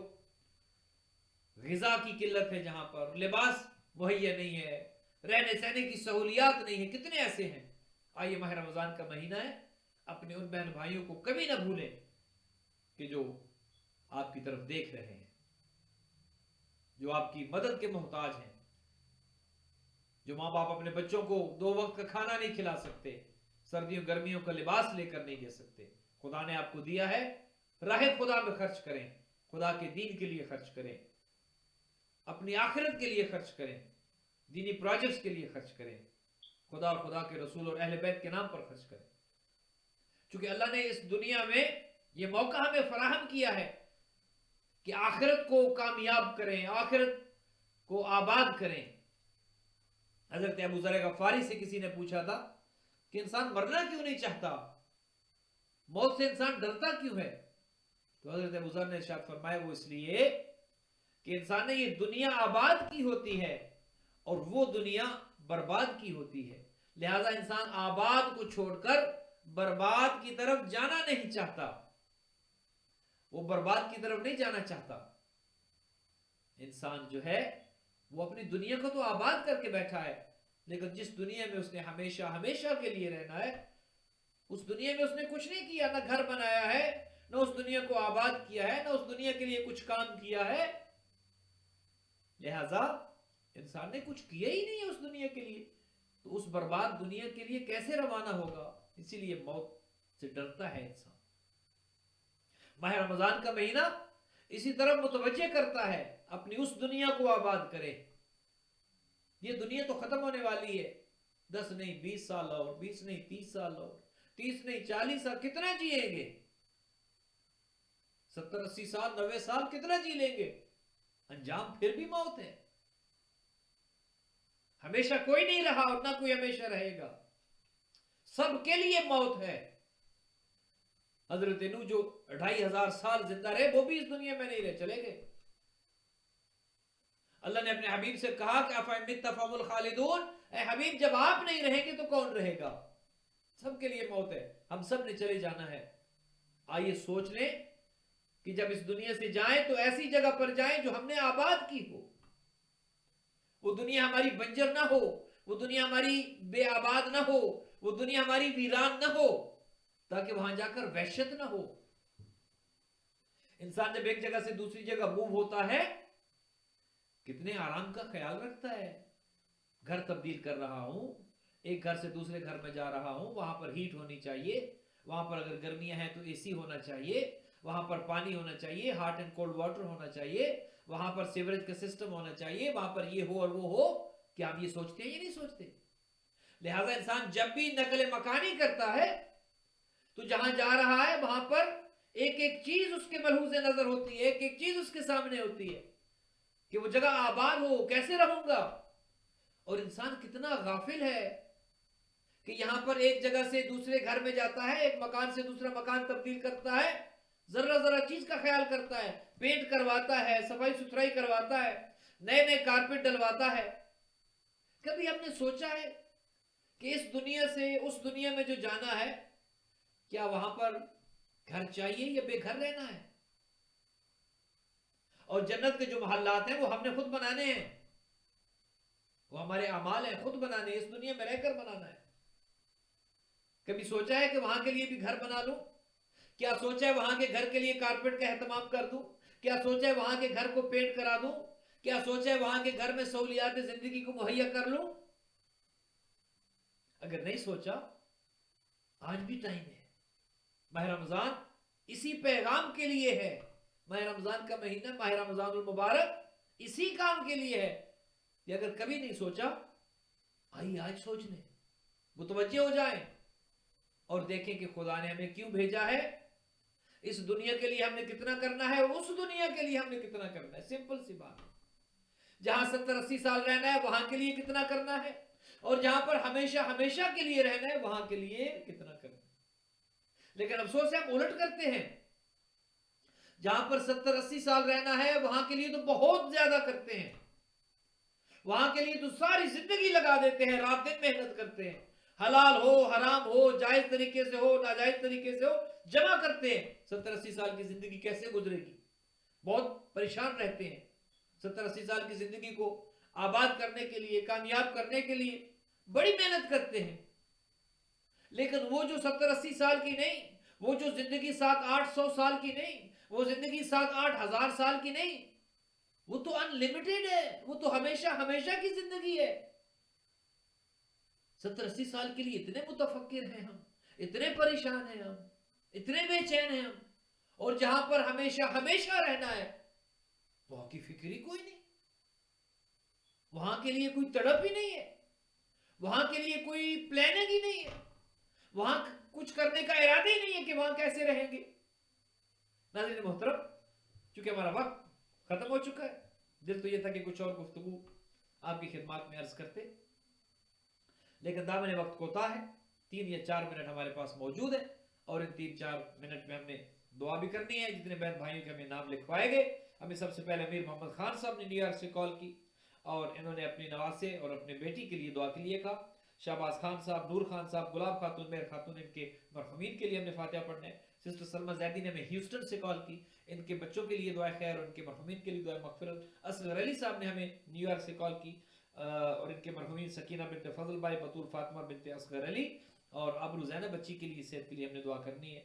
ग़िज़ा की किल्लत है, जहां पर लिबास मुहैया नहीं है, रहने सहने की सहूलियात नहीं है, कितने ऐसे हैं। आइए, माह रमजान का महीना है, अपने उन बहन भाइयों को कभी ना भूलें कि जो आपकी तरफ देख रहे हैं, जो आपकी मदद के मोहताज हैं। जो माँ बाप अपने बच्चों को 2 वक्त का खाना नहीं खिला सकते, सर्दियों गर्मियों का लिबास लेकर नहीं दे सकते, खुदा ने आपको दिया है, राह खुदा में खर्च करें, खुदा के दीन के लिए खर्च करें, अपनी आखिरत के लिए खर्च करें, दीनी प्रोजेक्ट्स के लिए खर्च करें, खुदा और खुदा के रसूल और अहले बैत के नाम पर खर्च करें। क्योंकि अल्लाह ने इस दुनिया में यह मौका हमें फराहम किया है कि आखिरत को कामयाब करें, आखिरत को आबाद करें। हजरत अबू ज़र गफ़ारी से किसी ने पूछा था कि इंसान मरना क्यों नहीं चाहता, मौत से इंसान डरता क्यों है? तो हजरत अबू ज़र ने इरशाद फरमाया, वो इसलिए कि इंसान ने ये दुनिया आबाद की होती है और वो दुनिया बर्बाद की होती है, लिहाजा इंसान आबाद को छोड़कर बर्बाद की तरफ जाना नहीं चाहता, वो बर्बाद की तरफ नहीं जाना चाहता। इंसान जो है वो अपनी दुनिया को तो आबाद करके बैठा है, लेकिन जिस दुनिया में उसने हमेशा हमेशा के लिए रहना है, उस दुनिया में उसने कुछ नहीं किया, ना घर बनाया है, ना उस दुनिया को आबाद किया है, ना उस दुनिया के लिए कुछ काम किया है। लिहाजा इंसान ने कुछ किया ही नहीं है उस दुनिया के लिए, तो उस बर्बाद दुनिया के लिए कैसे रवाना होगा? इसीलिए मौत से डरता है इंसान। माह रमजान का महीना इसी तरह मुतवज्जे करता है, अपनी उस दुनिया को आबाद करे। ये दुनिया तो खत्म होने वाली है, 10 नहीं 20 साल और, 20 नहीं 30 साल और, 30 नहीं 40 साल, कितना जिएंगे? 70-80 साल 90 साल कितना जी लेंगे? अंजाम फिर भी मौत है। हमेशा कोई नहीं रहा और ना कोई हमेशा रहेगा, सबके लिए मौत है। हजरत नूह जो 2500 साल जिंदा रहे, वो भी इस दुनिया में नहीं रहे, चले गए। अल्लाह ने अपने हबीब से कहा कि अफ़मित्तफ़मुल खालिदून, ऐ हबीब जब आप नहीं रहेंगे तो कौन रहेगा? सबके लिए मौत है, हम सब ने चले जाना है। आइए सोच लें कि जब इस दुनिया से जाएं तो ऐसी जगह पर जाएं जो हमने आबाद की हो, वो दुनिया हमारी बंजर ना हो, वो दुनिया हमारी बेआबाद ना हो, वो दुनिया हमारी वीरान ना हो, ताकि वहां जाकर वहशत ना हो। इंसान जब एक जगह से दूसरी जगह मूव होता है, कितने आराम का ख्याल रखता है। घर तब्दील कर रहा हूं, एक घर से दूसरे घर में जा रहा हूं, वहां पर हीट होनी चाहिए, वहां पर अगर गर्मियां हैं तो एसी होना चाहिए, वहां पर पानी होना चाहिए, हॉट एंड कोल्ड वाटर होना चाहिए, वहां पर सीवरेज का सिस्टम होना चाहिए, वहां पर ये हो और वो हो। क्या हम ये सोचते हैं? ये नहीं सोचते। लिहाजा इंसान जब भी नकल मकानी करता है तो जहां जा रहा है वहां पर एक एक चीज उसके मलहूज़े नजर होती है, एक एक चीज उसके सामने होती है कि वो जगह आबाद हो, कैसे रहूंगा। और इंसान कितना गाफिल है कि यहां पर एक जगह से दूसरे घर में जाता है, एक मकान से दूसरा मकान तब्दील करता है, जरा जरा चीज का ख्याल करता है, पेंट करवाता है, सफाई सुथराई करवाता है, नए नए कारपेट डलवाता है। कभी हमने सोचा है कि इस दुनिया से उस दुनिया में जो जाना है, क्या वहां पर घर चाहिए या बेघर रहना है? और जन्नत के जो महल्लात हैं वो हमने खुद बनाने हैं, वो हमारे अमाल हैं, खुद बनाने, इस दुनिया में रहकर बनाना है। कभी सोचा है कि वहां के लिए भी घर बना लूं? क्या सोचा है वहां के घर के लिए कारपेट का एहतमाम कर दूं? क्या सोचा है वहां के घर को पेंट करा दूं? क्या सोचा है वहां के घर में सहूलियात जिंदगी को मुहैया कर लूं? اگر نہیں سوچا آج بھی ٹائم ہے. ماہ رمضان اسی پیغام کے لیے ہے. ماہ رمضان کا مہینہ، ماہ رمضان المبارک اسی کام کے لیے ہے کہ اگر کبھی نہیں سوچا آئیے آج سوچ لیں، متوجہ ہو جائیں اور دیکھیں کہ خدا نے ہمیں کیوں بھیجا ہے. اس دنیا کے لیے ہم نے کتنا کرنا ہے، اس دنیا کے لیے ہم نے کتنا کرنا ہے. سمپل سی بات. جہاں 70-80 سال رہنا ہے وہاں کے لیے کتنا کرنا ہے، اور جہاں پر ہمیشہ ہمیشہ کے لیے رہنا ہے وہاں کے لیے کتنا کرنا ہے. لیکن افسوس ہے ہم الٹ کرتے ہیں. جہاں پر 70-80 سال رہنا ہے وہاں کے لیے تو بہت زیادہ کرتے ہیں، وہاں کے لیے تو ساری زندگی لگا دیتے ہیں، رات دن محنت کرتے ہیں، حلال ہو حرام ہو، جائز طریقے سے ہو ناجائز طریقے سے ہو، جمع کرتے ہیں. 70-80 سال کی زندگی کیسے گزرے گی؟ بہت پریشان رہتے ہیں. 70-80 سال کی زندگی کو آباد کرنے کے لیے، کامیاب کرنے کے لیے بڑی محنت کرتے ہیں. لیکن وہ جو 70-80 سال کی نہیں، وہ جو زندگی 700-800 سال کی نہیں، وہ زندگی 7-8 ہزار سال کی نہیں، وہ تو ان لمیٹڈ ہے، وہ تو ہمیشہ ہمیشہ کی زندگی ہے. 70-80 سال کے لیے اتنے متفکر ہیں ہم، اتنے پریشان ہیں ہم، اتنے بے چین ہیں ہم، اور جہاں پر ہمیشہ ہمیشہ رہنا ہے وہاں کی فکر ہی کوئی نہیں، وہاں کے لیے کوئی تڑپ ہی نہیں ہے، وہاں کے لیے کوئی پلاننگ ہی نہیں ہے، وہاں کچھ کرنے کا ارادہ ہی نہیں ہے کہ وہاں کیسے رہیں گے. ناظرین محترم، چونکہ ہمارا وقت ختم ہو چکا ہے، دل تو یہ تھا کہ کچھ اور گفتگو آپ کی خدمات میں عرض کرتے، لیکن دامن وقت کوتا ہے. 3 یا 4 منٹ ہمارے پاس موجود ہے، اور ان 3-4 منٹ میں ہم نے دعا بھی کرنی ہے. جتنے بہن بھائیوں کے ہمیں نام لکھوائے گئے، ہمیں سب سے پہلے امیر محمد خان صاحب نے نیو یارک سے کال کی، اور انہوں نے اپنی نواسے اور اپنے بیٹی کے لیے دعا کے لیے کہا. شہباز خان صاحب، نور خان صاحب، گلاب خاتون، مہر خاتون، ان کے مرحومین کے لیے ہم نے فاتحہ پڑھنا ہے. سسٹر سلمہ زیدی نے ہمیں ہیوسٹن سے کال کی، ان کے بچوں کے لیے دعا خیر اور ان کے مرحومین کے لیے دعا مغفرت. اصغر علی صاحب نے ہمیں نیو یارک سے کال کی، اور ان کے مرحومین سکینہ بنت فضل بھائی، بطول فاطمہ بنت اصغر علی، اور ابرو زینب بچی کے لیے صحت کے لیے ہم نے دعا کرنی ہے.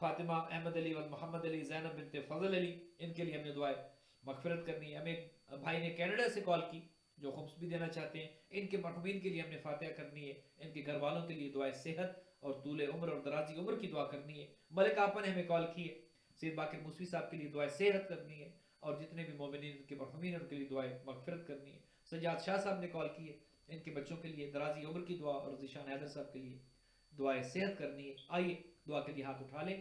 فاطمہ احمد علی محمد علی، زینب بنت فضل علی، ان کے لیے ہم نے دعائیں مغفرت کرنی ہے. ہمیں ایک بھائی نے کینیڈا سے کال کی جو خمس بھی دینا چاہتے ہیں، ان کے مرحومین کے لیے ہم نے فاتحہ کرنی ہے. ان کے گھر والوں کے لیے دعائیں صحت اور طول عمر اور درازی عمر کی دعا کرنی ہے. ملک آپا نے ہمیں کال کی ہے، سید باقر موسوی صاحب کے لیے دعائیں صحت کرنی ہے، اور جتنے بھی مومنین ان کے مرحومین ان کے لیے دعائیں مغفرت کرنی ہے. سجاد شاہ صاحب نے کال کی ہے، ان کے بچوں کے لیے درازی عمر کی دعا، اور ذیشان حیدر صاحب کے لیے دعائیں صحت کرنی ہے. آئیے دعا کے لیے ہاتھ اٹھا لیں.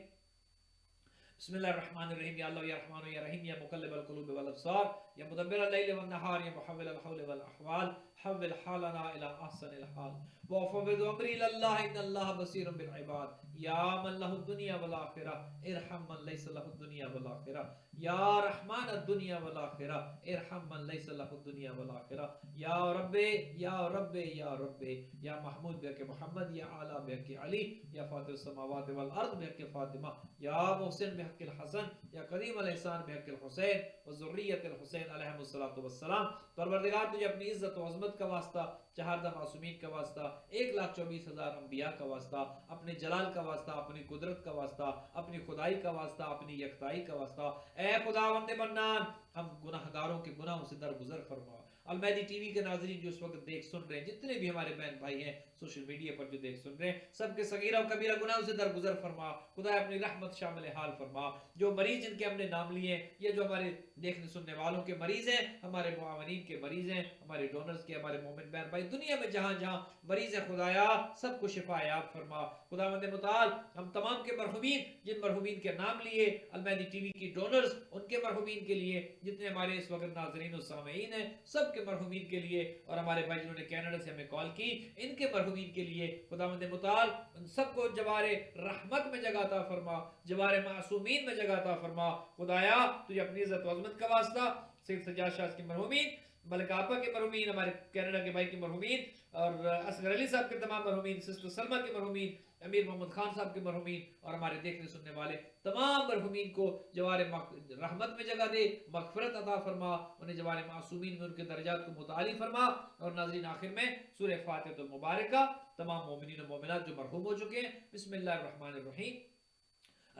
بسم اللہ الرحمن الرحیم. یا اللہ یا رحمان یا رحیم، یا مقلب القلوب والابصار، یا مدبر اللیل والنہار، یا محول الحول والاحوال، حول حالنا الى احسن الحال، وافوض امری الى اللہ ان اللہ بصیر بالعباد. یا من له الدنیا والآخرہ ارحم من لیس له الدنیا والآخرہ. یا رحمان الدنیا والآخرہ ارحم من لیس له الدنیا والآخرہ. یا رب یا رب یا رب، یا محمود بحق محمد، یا اعلیٰ بحق علی، یا فاطر السماوات والارض بحق فاطمہ، یا محسن بحق الحسن، یا قدیم الاحسان بحق الحسین وذریت الحسین علیہم الصلوۃ والسلام. پروردگار تجھے اپنی عزت و عظمت کا واسطہ، چہاردہ معصومین کا واسطہ، 1,24,000 انبیاء کا واسطہ، اپنے جلال کا واسطہ، اپنی قدرت کا واسطہ، اپنی خدائی کا واسطہ، اپنی یکتائی کا واسطہ، اے خداوند منان، ہم گناہ گاروں کے گناہوں سے درگزر فرما. المہدی ٹی وی کے ناظرین جو اس وقت دیکھ سن رہے ہیں، جتنے بھی ہمارے بہن بھائی ہیں سوشل میڈیا پر جو دیکھ سن رہے ہیں، سب کے صغیرہ و کبیرہ گناہوں سے درگزر فرما. خدا اپنی رحمت شامل حال فرما. جو مریض جن کے ہم نے نام لیے ہیں، یا جو ہمارے دیکھنے سننے والوں کے مریض ہیں، ہمارے معاونین کے مریض ہیں، ہمارے ڈونرز کے، ہمارے مومن بہن بھائی دنیا میں جہاں جہاں مریض ہیں، خدایا سب کو شفا یاب فرما. خداوند متعال ہم تمام کے مرحومین، جن مرحومین کے نام لیے، المہدی ٹی وی کی ڈونرز، ان کے مرحومین کے لیے، جتنے ہمارے اس وقت ناظرین و سامعین ہیں سب کے مرحومین کے لیے، اور ہمارے بھائی جنہوں نے کینیڈا سے ہمیں کال کی ان کے مرحومین کے لیے، خداوند متعال ان سب کو جوار رحمت میں جگہ عطا فرما، جوار معصومین میں جگہ عطا فرما. خدایا تجھے اپنی عزت و عظمت کا واسطہ سید سجاد شاہ کے مرحومین، ملک آپا کے مرحومین، ہمارے کینیڈا کے بھائی کے مرحومین، اور اصغر علی صاحب کے تمام مرحومین، سسٹر سلمہ کے مرحومین، امیر محمد خان صاحب کے مرحومین، اور ہمارے دیکھنے سننے والے تمام مرحومین کو جوار رحمت میں جگہ دے، مغفرت عطا فرما، انہیں جوار معصومین میں ان کے درجات کو متعالی فرما. اور ناظرین آخر میں سورہ فاتحہ المبارکہ تمام مومنین و مومنات جو مرحوم ہو چکے ہیں. بسم اللہ الرحمن الرحیم.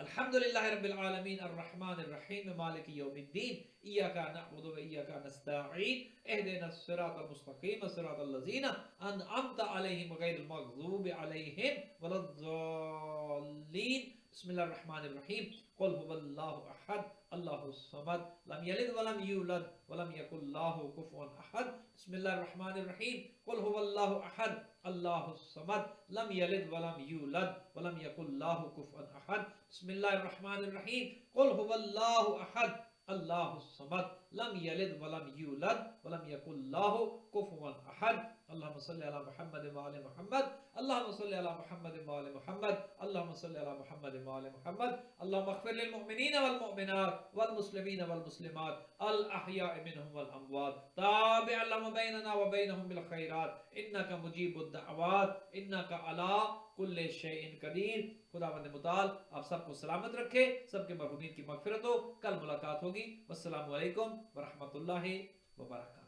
अल्हम्दुलिल्लाहि रब्बिल आलमीन अर्रहमानिर रहीम मालिकि यौमिद्दीन इय्याका नअबुदु व इय्याका नस्तईन इहदिनस सिरातल मुस्तकीम सिरातल लज़ीना अनअमता अलैहिम गैरिल मग़ज़ूबि अलैहिम वलद्दॉल्लीन बिस्मिल्लाहिर रहमानिर रहीम कुल हुवल्लाहु अहद अल्लाहुस समद लम यलिद वलम यूलद वलम यकुल लहु कुफुवन अहद बिस्मिल्लाहिर रहमानिर रहीम कुल हुवल्लाहु अहद अल्लाहुस समद लम यलिद वलम यूलद वलम यकुल लहु कुफुवन अहद बिस्मिल्लाहिर रहमानिर रहीम कुल हुवल्लाहु अहद अल्लाहुस समद लम यलिद वलम यूलद वलम यकुल लहु कुफुवन अहद अल्लाहुम्मा सल्लि अला मुहम्मद व आले मुहम्मद अल्लाहुम्मा सल्लि अला मुहम्मद व आले मुहम्मद अल्लाहुम्मा सल्लि अला मुहम्मद व आले मुहम्मद अल्लाहुम्मा इग़फिर लिल मुमिनीन वल मुमिनात वल मुस्लिमीन वल मुस्लिमात अल अहयाइ मिनहुम वल अमवात ताबिअन लहुम बैनना व बैनहुम बिल खैरात इन्नका मुजीबुद दअवात इन्नका अला कुल्ले शैइन कदीर। खुदावंद मुताल आप सबको सलामत रखे, सबके मरहूमीन की मगफिरत हो। कल मुलाकात होगी। वस्सलामु अलैकुम व रहमतुल्लाहि व बरकातहू।